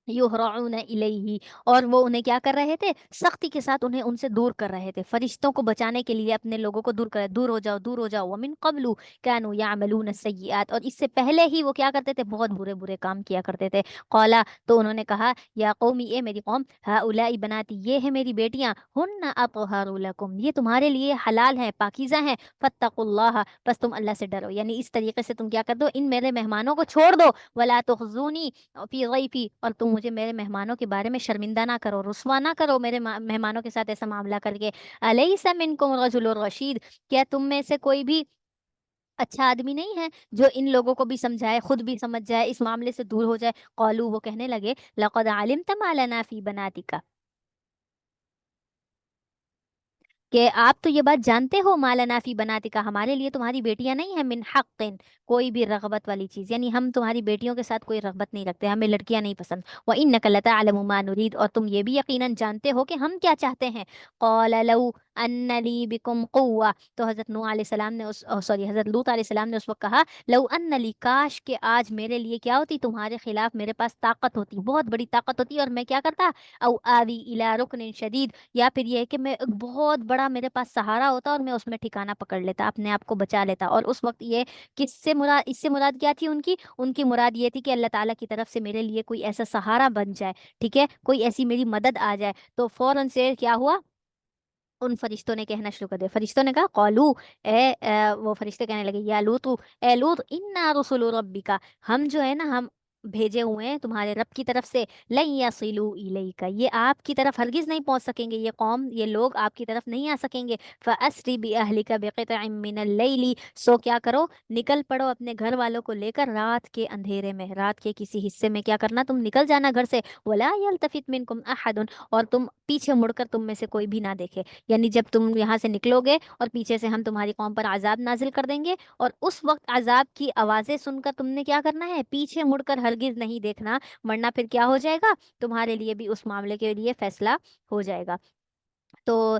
یہرعون الیہ، اور وہ انہیں کیا کر رہے تھے، سختی کے ساتھ انہیں ان سے دور کر رہے تھے، فرشتوں کو بچانے کے لیے اپنے لوگوں کو دور کر، دور ہو جاؤ، دور ہو جاؤ۔ ومن قبل كانوا يعملون السیئات، اور اس سے پہلے ہی وہ کیا کرتے تھے، بہت برے برے کام کیا کرتے تھے۔ قالا، تو انہوں نے کہا، یا قومی، اے میری قوم، ہؤلاء بناتی، یہ ہے میری بیٹیاں، ہن اطہر لکم، یہ تمہارے لیے حلال ہیں، پاکیزہ ہیں، فاتقوا اللہ، بس تم اللہ سے ڈرو، یعنی اس طریقے سے تم کیا کر دو، ان میرے مہمانوں کو چھوڑ دو، ولا تخزونی فی ضیفی، اور تم مجھے میرے مہمانوں کے بارے میں شرمندہ نہ کرو، رسوا نہ کرو میرے مہمانوں کے ساتھ ایسا معاملہ کر کے۔ الیس منکم رجل رشید، کیا تم میں سے کوئی بھی اچھا آدمی نہیں ہے جو ان لوگوں کو بھی سمجھائے، خود بھی سمجھ جائے، اس معاملے سے دور ہو جائے؟ قالو، وہ کہنے لگے، لقد علمت ما لنا فی بناتک، کہ آپ تو یہ بات جانتے ہو، مالا فی بناتک، ہمارے لیے تمہاری بیٹیاں نہیں ہیں، من حق، کوئی بھی رغبت والی چیز، یعنی ہم تمہاری بیٹیوں کے ساتھ کوئی رغبت نہیں رکھتے، ہمیں لڑکیاں نہیں پسند، وَإِنَّكَ لَتَعْلَمُ مَا نُرِيدُ، اور تم یہ بھی یقیناً جانتے ہو کہ ہم کیا چاہتے ہیں۔ قَالَ لَوْ أَنَّ لِي بِكُمْ قُوَّةً، تو حضرت نوح علیہ السلام نے حضرت لوط علیہ السلام نے اس وقت کہا، لو ان لی، کاش کہ آج میرے لیے کیا ہوتی، تمہارے خلاف میرے پاس طاقت ہوتی، بہت بڑی طاقت ہوتی، اور میں کیا کرتا، او آوی الی رکن شدید، یا پھر یہ ہے کہ میں ایک بہت بڑا میرے پاس سہارا ہوتا اور میں اس میں ٹھکانہ پکڑ لیتا، اپنے آپ کو بچا لیتا۔ اور اس وقت یہ کس سے مراد، اس سے مراد کیا تھی ان کی مراد یہ تھی کہ اللہ تعالیٰ کی طرف سے میرے لیے کوئی ایسا سہارا بن جائے، ٹھیک ہے، کوئی ایسی میری مدد آ جائے، تو فوراً سے کیا ہوا، ان فرشتوں نے کہنا شروع کر دیا، فرشتوں نے کہا، قالو، وہ فرشتے کہنے لگے، یا لوط، اے لوط، انا رسول ربک، ہم جو ہے نا، ہم بھیجے ہوئے ہیں تمہارے رب کی طرف سے، لن یصلوا الیک، یہ آپ کی طرف ہرگز نہیں پہنچ سکیں گے، یہ قوم، یہ لوگ آپ کی طرف نہیں آ سکیں گے، فاسری باہلک بقطع من اللیل، سو کیا کرو، نکل پڑو اپنے گھر والوں کو لے کر رات کے اندھیرے میں، رات کے کسی حصے میں کیا کرنا، تم نکل جانا گھر سے، ولا یلتفت منکم احد، اور تم پیچھے مڑ کر تم میں سے کوئی بھی نہ دیکھے، یعنی جب تم یہاں سے نکلو گے اور پیچھے سے ہم تمہاری قوم پر عذاب نازل کر دیں گے، اور اس وقت عذاب کی آوازیں سن کر تم نے کیا کرنا ہے، پیچھے مڑ کر ہرگز نہیں دیکھنا، ورنہ پھر کیا ہو جائے گا، تمہارے لیے بھی اس معاملے کے لیے فیصلہ ہو جائے گا۔ تو